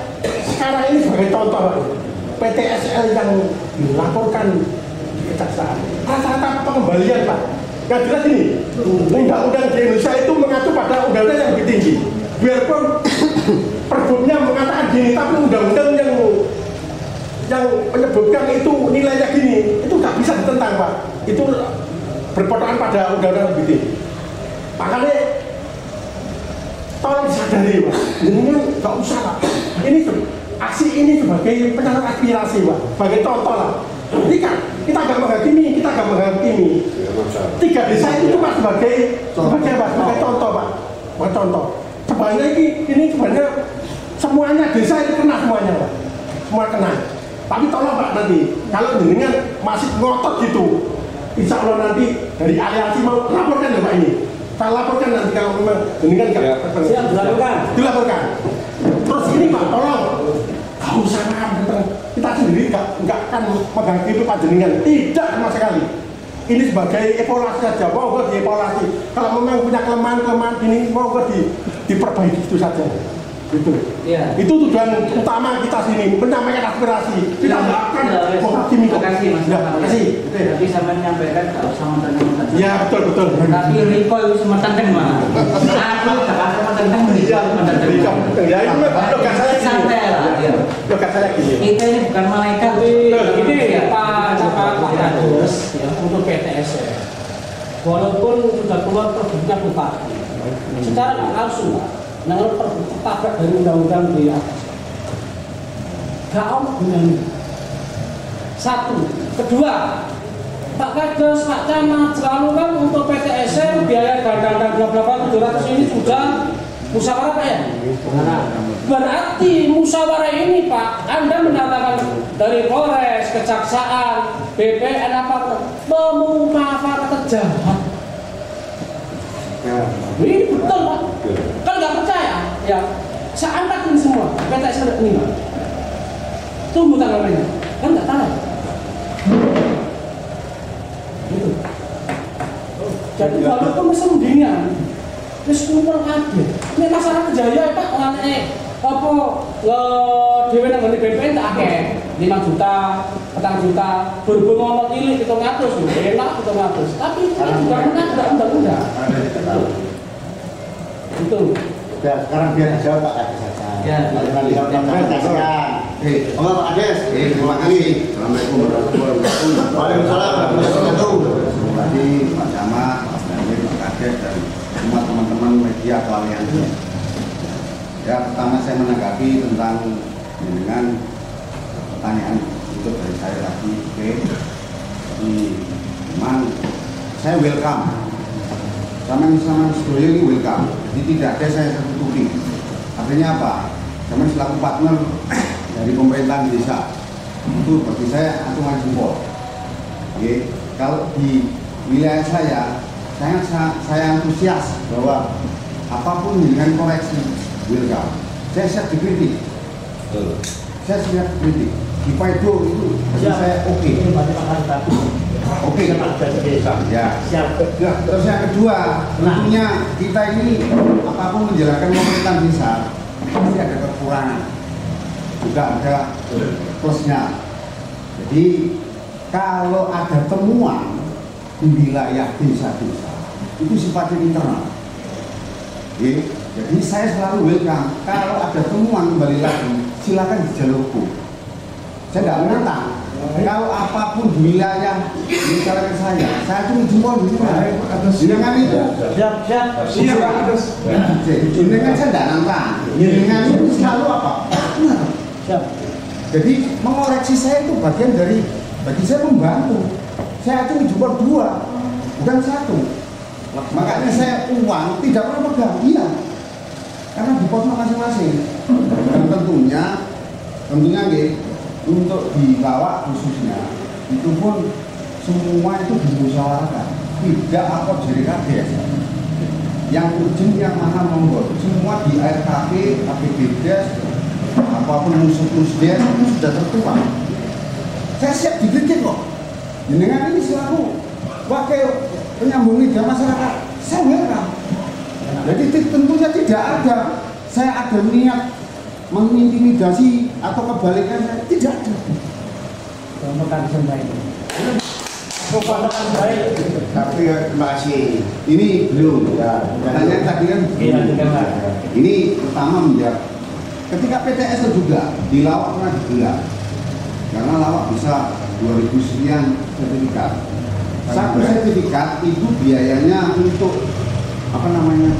sekarang ini sebagai contoh PTSL yang dilaporkan di kejaksaan. Rata-rata pengembalian Pak. Yang jelas ini, undang-undang di Indonesia itu mengacu pada undang-undang yang lebih tinggi. Biarpun perbumnya mengatakan gini, tapi undang-undang yang menyebutkan itu nilainya gini, itu nggak bisa ditentang Pak. Itu berpotongan pada undang-undang lebih tinggi. Makanya tolong disadari Pak, ini nggak usah Pak. Ini aksi ini sebagai penyalur aspirasi Pak, sebagai contoh lah. Ini kan kita nggak menghakimi, 3 desa itu cuma sebagai contoh Pak, contoh. Sebenarnya ini sebenarnya semuanya desa itu kena semuanya Pak, semua kena. Tapi tolong Pak nanti kalau jenengan masih ngotot gitu, insya Allah nanti dari aliansi mau laporkan ya Pak ini. Saya laporkan nanti kalau memang jenengan nggak siap dilaporkan. Terus ini Pak, tolong nggak usah kita sendiri nggak akan megang itu panjenengan, tidak sama sekali. Ini sebagai evaluasi saja, mau dievaluasi. Kalau memang punya kelemahan ini mau diperbaiki itu saja. Itu. Ya. Itu tujuan utama kita sini, menyampaikan aspirasi. Tidak akan menghakimi. Terima kasih Mas. Terima kasih. Tapi sampai menyampaikan kalau sama tentang. Ya betul. Tapi Riko itu sama tentang mah. Aku tak sama tentang Riko. Ya itu logat saya santai lah. Logat saya gini. Kita ini bukan malaikat. Ini Pak Kadus ya untuk PTS ya. Walaupun sudah keluar terbitnya bupati, secara nggak langsung tabrak dari undang-undang di atas. Gak ono gunanya. Satu, kedua, Pak Kades, Pak Camat selalu kan untuk PTSM biaya dan berapa 700 ini sudah musyawarah Pak ya? Berarti musyawarah ini Pak, Anda mendatangkan dari Polres, Kejaksaan, BPN apa pemufakat jahat. Ini betul Pak. Kan nggak percaya? Ya, saya angkat ini semua. PTSM ini Pak. Tunggu tanggalnya. Kan nggak tahu. Gitu. Jadi walaupun sendirian, terus kumpul kabeh. Ini masalah Kejaya Pak, apa dhewe nang ngene BPN tak akeh 5 juta, 4 juta, berhubung ono cilik 700 enak 700. Tapi itu juga undang-undang. Itu. Ya, sekarang biar dijawab Pak Kades saja. Ya, Pak Kades, terima kasih. Assalamualaikum warahmatullahi wabarakatuh. Waalaikumsalam warahmatullahi wabarakatuh. Terima kasih Pak Camat, Pak Danir, Pak Kades dan semua teman-teman media atau aliansi. Ya, pertama saya menanggapi tentang dengan pertanyaan itu dari saya tadi. Oke, memang saya welcome. Sama sedoyo ini welcome. Jadi tidak ada saya tertutupi. Artinya apa? Kami selaku partner dari pemerintahan desa itu bagi saya acungan jempol. Oke, kalau di wilayah saya antusias bahwa apapun dengan koreksi welcome. Saya siap dikritik. Saya siap dikritik. Di Paido itu bagi saya oke. Oke, ya. Terus yang kedua, tentunya kita ini apapun menjalankan pemerintahan desa pasti ada kekurangan, juga ada plusnya. Jadi kalau ada temuan di wilayah desa-desa itu sifatnya internal. Oke. Jadi saya selalu welcome. Kalau ada temuan kembali lagi, silakan di jalur hukum. Saya tidak menentang. Kalau apapun di wilayah misalnya saya cuma jempol di sini. Dengan itu, siap. Dengan saya tidak nantang. Dengan itu selalu apa? Siap. Jadi mengoreksi saya itu bagian dari bagi saya membantu. Saya cuma jempol 2, bukan 1. Makanya saya uang tidak pernah pegang. Iya. Karena di pos masing-masing. Dan tentunya untuk di Lawak khususnya itu pun semua itu dimusyawarahkan, tidak apa jadi kades. Yang urgent yang mana monggo semua di ARKP, APBDes, apapun musuh-musuhnya itu sudah tertuang. Saya siap dikritik kok. Dengan ini selaku wakil penyambung lidah masyarakat, saya welcome. Jadi tentunya tidak ada saya ada niat mengintimidasi atau kebalikannya, tidak ada. Pembekan baik. Tapi terima kasih. Ini belum. Ya, pertanyaan tadi kan. Ini pertama menjawab. Ketika PTS juga di Lawak pernah digelar, karena Lawak bisa 2000 sekian sertifikat. Satu sertifikat itu biayanya untuk apa namanya?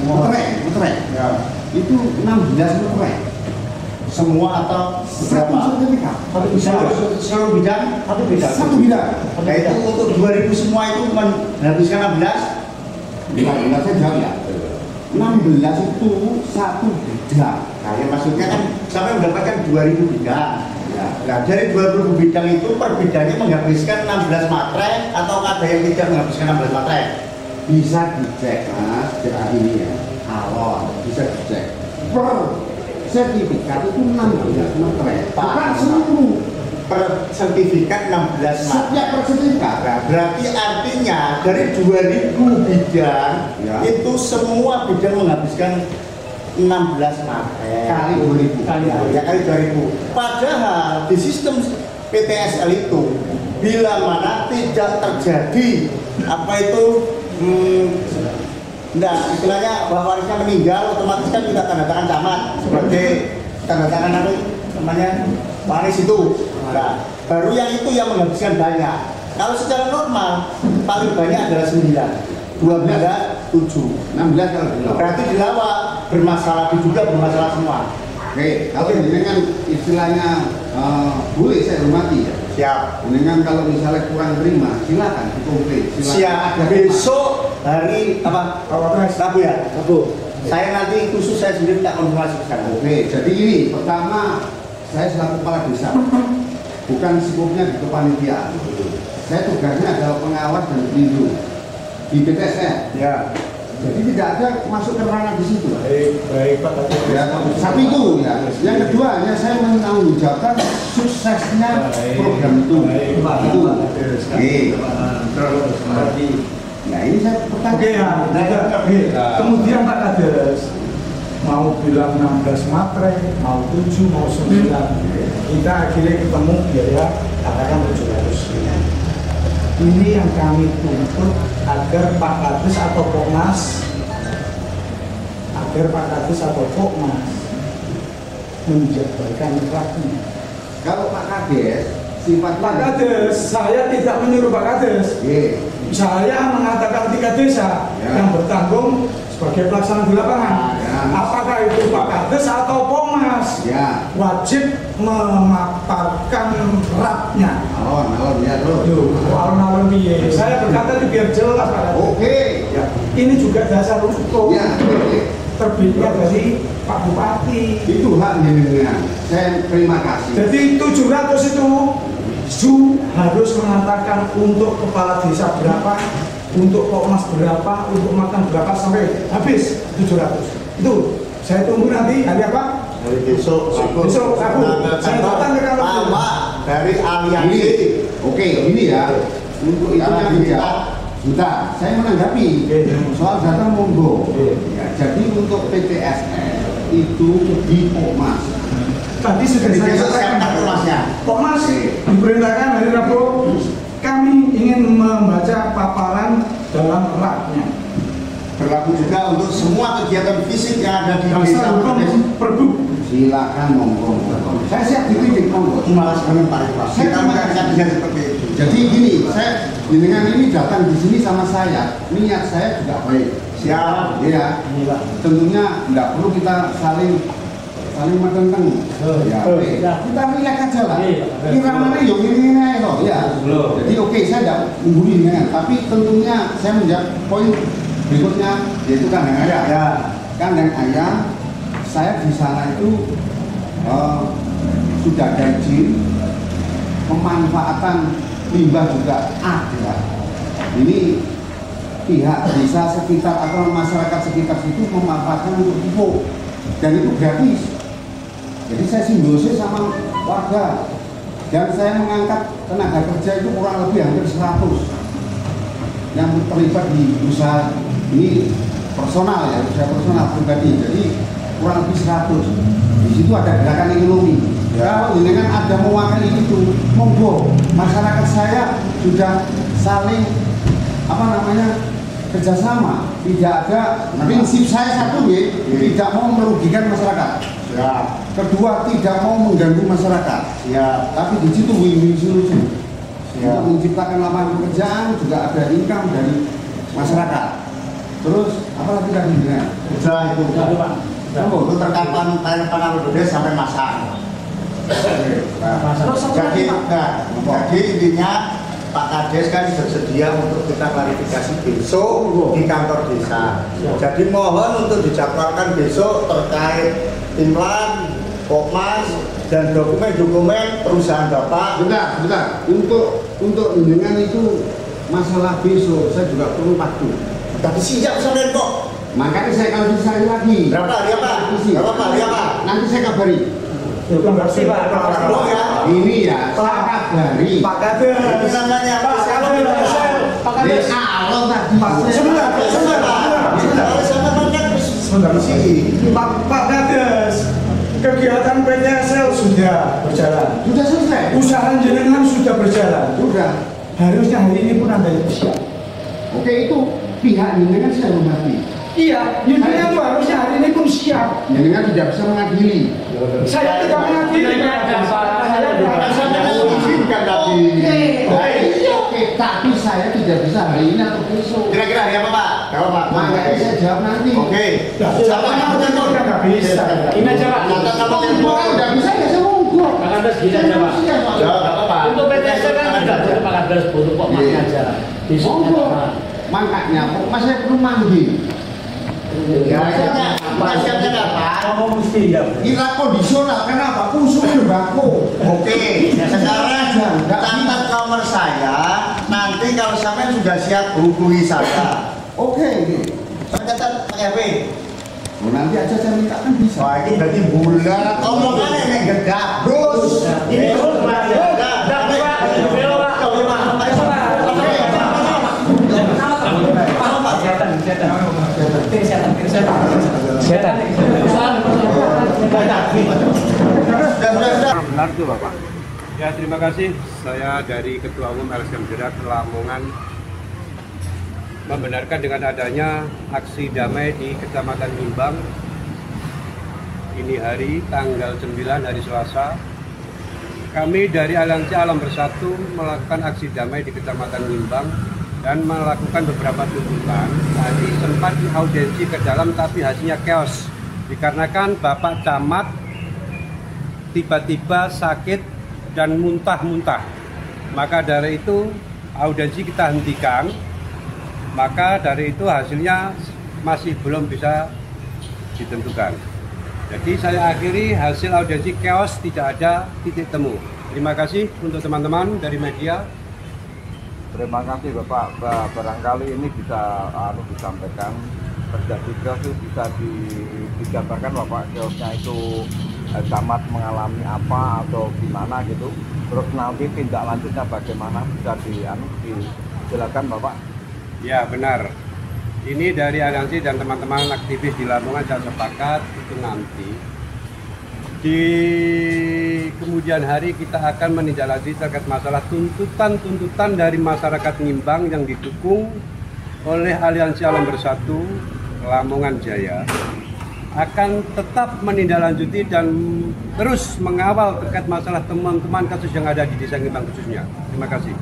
Mutrek. Ya. Itu 16 mutrek. Semua atau Satu sertifikat. seluruh bidang? Satu bidang. Nah itu untuk 2000 semua itu menghabiskan 16? 16 saya jawab ya. 16 itu satu bidang. Nah ya maksudnya kan sampai mendapatkan 2000 bidang. Ya. Nah dari 2000 bidang itu per bidangnya menghabiskan 16 matre atau ada yang tidak menghabiskan 16 matre? Bisa dicek mas, cek ini ya. Awal bisa dicek. Per sertifikat itu 16 meter. Bukan seluruh per sertifikat 16 meter. setiap per sertifikat. Berarti artinya dari 2000 bidang itu semua bidang menghabiskan 16 meter Kali 2000. Ya kali 2000. Padahal di sistem PTSL itu bila mana tidak terjadi apa itu istilahnya bahwa warisnya meninggal, otomatis kan kita tanda tangan camat sebagai tanda tangan apa namanya waris itu. Nah, baru yang itu yang menghabiskan banyak. Kalau secara normal paling banyak adalah 9, 12, 7, 16 kalau dilawa. berarti dilawa bermasalah juga bermasalah semua. Oke, kalau dengan istilahnya boleh saya hormati ya. Siap. Dengan kalau misalnya kurang terima, silakan dikomplain. Siap. Besok hari apa? Rabu ya. Rabu. Saya nanti khusus saya sendiri tak konfirmasi ke sana. Oke, jadi ini pertama saya selaku kepala desa, bukan skopnya di kepanitiaan. Saya tugasnya adalah pengawas dan pelindung di PTSL. Ya. Jadi tidak ada masuk ke ranah di situ. Baik Pak. Ya, tapi itu ya. Yang kedua, ya saya menanggungjakan suksesnya program itu. Itu. Terus lagi. Nah ini saya pertanyaan. Oke ya. Kemudian Pak Kades mau bilang 16 matre, mau 7, mau 9. Kita akhirnya ketemu biaya katakan 700. Ini yang kami tuntut agar Pak Kades atau Pokmas menjabarkan raknya. Kalau Pak Kades sifat Pak Kades, saya tidak menyuruh Pak Kades. Saya mengatakan 3 desa yang bertanggung sebagai pelaksana di lapangan. Apakah itu Pak Kades atau Pokmas? Wajib memaparkan rapnya. Alon ya terus. Alon piye? Saya berkata itu biar jelas Pak Kades. Oke. Ya. Ini juga dasar hukum. Ya. Terbitnya dari Pak Bupati. Itu hak jenengan. Saya terima kasih. Jadi 700 itu Zu harus mengatakan untuk kepala desa berapa, untuk Pokmas berapa, untuk makan berapa sampai habis 700. Itu saya tunggu nanti hari apa? Hari besok. Besok Rabu. Saya datang ke kantor dari aliansi. Oke, ini ya. Untuk itu yang tidak. Sudah, saya menanggapi soal data monggo. Ya, jadi untuk PTSL itu di Pokmas. Tadi sudah saya katakan Pokmas diperintahkan hari Rabu kami ingin membaca paparan dalam raknya. Berlaku juga untuk semua kegiatan fisik yang ada di desa. Perbu. Silakan monggo. Saya siap dididik monggo. Malas dengan Pak Iqbal. Kita mengajarkan seperti itu. Jadi gini, saya dengan ini datang di sini sama saya, niat saya juga baik. Siap. Ya. Tentunya tidak perlu kita saling menenteng. Ya, kita relax aja lah. Kira mana yuk ini loh. Ya. Jadi oke, saya tidak mengguli dengan, tapi tentunya saya menjawab poin berikutnya yaitu kandang ayam. Ya. Kandang ayam, saya di sana itu sudah ada izin pemanfaatan limbah juga ada. Ini pihak desa sekitar atau masyarakat sekitar situ memanfaatkan untuk pupuk dan itu gratis. Jadi saya simbiosis sama warga dan saya mengangkat tenaga kerja itu kurang lebih hampir 100 yang terlibat di usaha ini personal ya, usaha personal pribadi. Jadi kurang lebih 100. Di situ ada gerakan ekonomi. Kalau dengan ada mewakili itu, monggo masyarakat saya sudah saling kerjasama. Tidak ada prinsip saya satu ya, tidak mau merugikan masyarakat. Ya. Kedua, tidak mau mengganggu masyarakat. Ya. Tapi di situ win-win solution. Ya. Untuk menciptakan lapangan pekerjaan juga ada income dari masyarakat. Terus apa lagi tadi? Sudah itu. Itu terkapan pengaruh desa sampai masak. Jadi intinya Pak Kades kan bersedia untuk kita klarifikasi besok di kantor desa. Jadi mohon untuk dijadwalkan besok terkait timlan, Pokmas dan dokumen-dokumen perusahaan Bapak. Bentar. Untuk dengan itu masalah besok saya juga perlu waktu. Tapi siap sampai kok. Makanya saya kalau disari lagi. Berapa hari apa? Berapa hari apa? Nanti saya kabari. Ini ya, saya kabari. Pak Kades. Ini namanya Pak. Pak Kades. Allah tadi. Sebentar. Pak Kades. Kegiatan PTSL sudah berjalan. Sudah selesai. Usaha jenengan sudah berjalan. Sudah. Harusnya hari ini pun Anda siap. Oke, itu pihak ini kan saya mengerti. Iya, jenengan tuh harusnya hari ini pun siap. Jenengan tidak bisa mengadili. Saya tidak mengadili. Saya mengizinkan tadi. Oke, tapi saya tidak bisa hari ini atau besok. Kira-kira hari apa, Pak? Kalau Pak, makanya saya jawab nanti. Oke. Siapa yang nggak bisa. Ini aja Pak. Kalau tidak bisa ya saya monggo. Pak Kades gini aja Pak. Jawab apa, Pak? Untuk PTS kan tidak butuh Pak Kades, butuh kok Mas aja. Monggo. Makanya kok Mas saya perlu manggil. Pasiennya apa? Mesti ya. Kita kondisional, kenapa? Usul bako. Oke, sekarang catat nomor saya. Nanti kalau sampai sudah siap hubungi saya. Oke. Saya catat Pak RW. Oh, nanti aja saya minta kan bisa. Wah, ini berarti bulan. Omongannya yang gede. Terus. Ini terus berarti. Benar tuh Bapak. Ya, terima kasih. Saya dari Ketua Umum LSM Jerat Lamongan membenarkan dengan adanya aksi damai di Kecamatan Ngimbang ini hari tanggal 9 hari Selasa. Kami dari Aliansi Alam Bersatu melakukan aksi damai di Kecamatan Ngimbang dan melakukan beberapa tuntutan. Tadi sempat diaudiensi ke dalam tapi hasilnya chaos dikarenakan Bapak Camat tiba-tiba sakit dan muntah-muntah. Maka dari itu audiensi kita hentikan. Maka dari itu hasilnya masih belum bisa ditentukan. Jadi saya akhiri hasil audiensi chaos, tidak ada titik temu. Terima kasih untuk teman-teman dari media. Terima kasih Bapak, barangkali ini bisa disampaikan terjadi chaos itu bisa digambarkan Bapak, chaosnya itu camat mengalami apa atau gimana gitu, terus nanti tindak lanjutnya bagaimana bisa dijelaskan Bapak? Ya benar, ini dari aliansi dan teman-teman aktivis di Lamongan saya sepakat itu nanti di kemudian hari kita akan menindaklanjuti terkait masalah tuntutan dari masyarakat Ngimbang yang didukung oleh Aliansi Alam Bersatu Lamongan Jaya akan tetap menindaklanjuti dan terus mengawal terkait masalah teman-teman kasus yang ada di Desa Ngimbang khususnya. Terima kasih.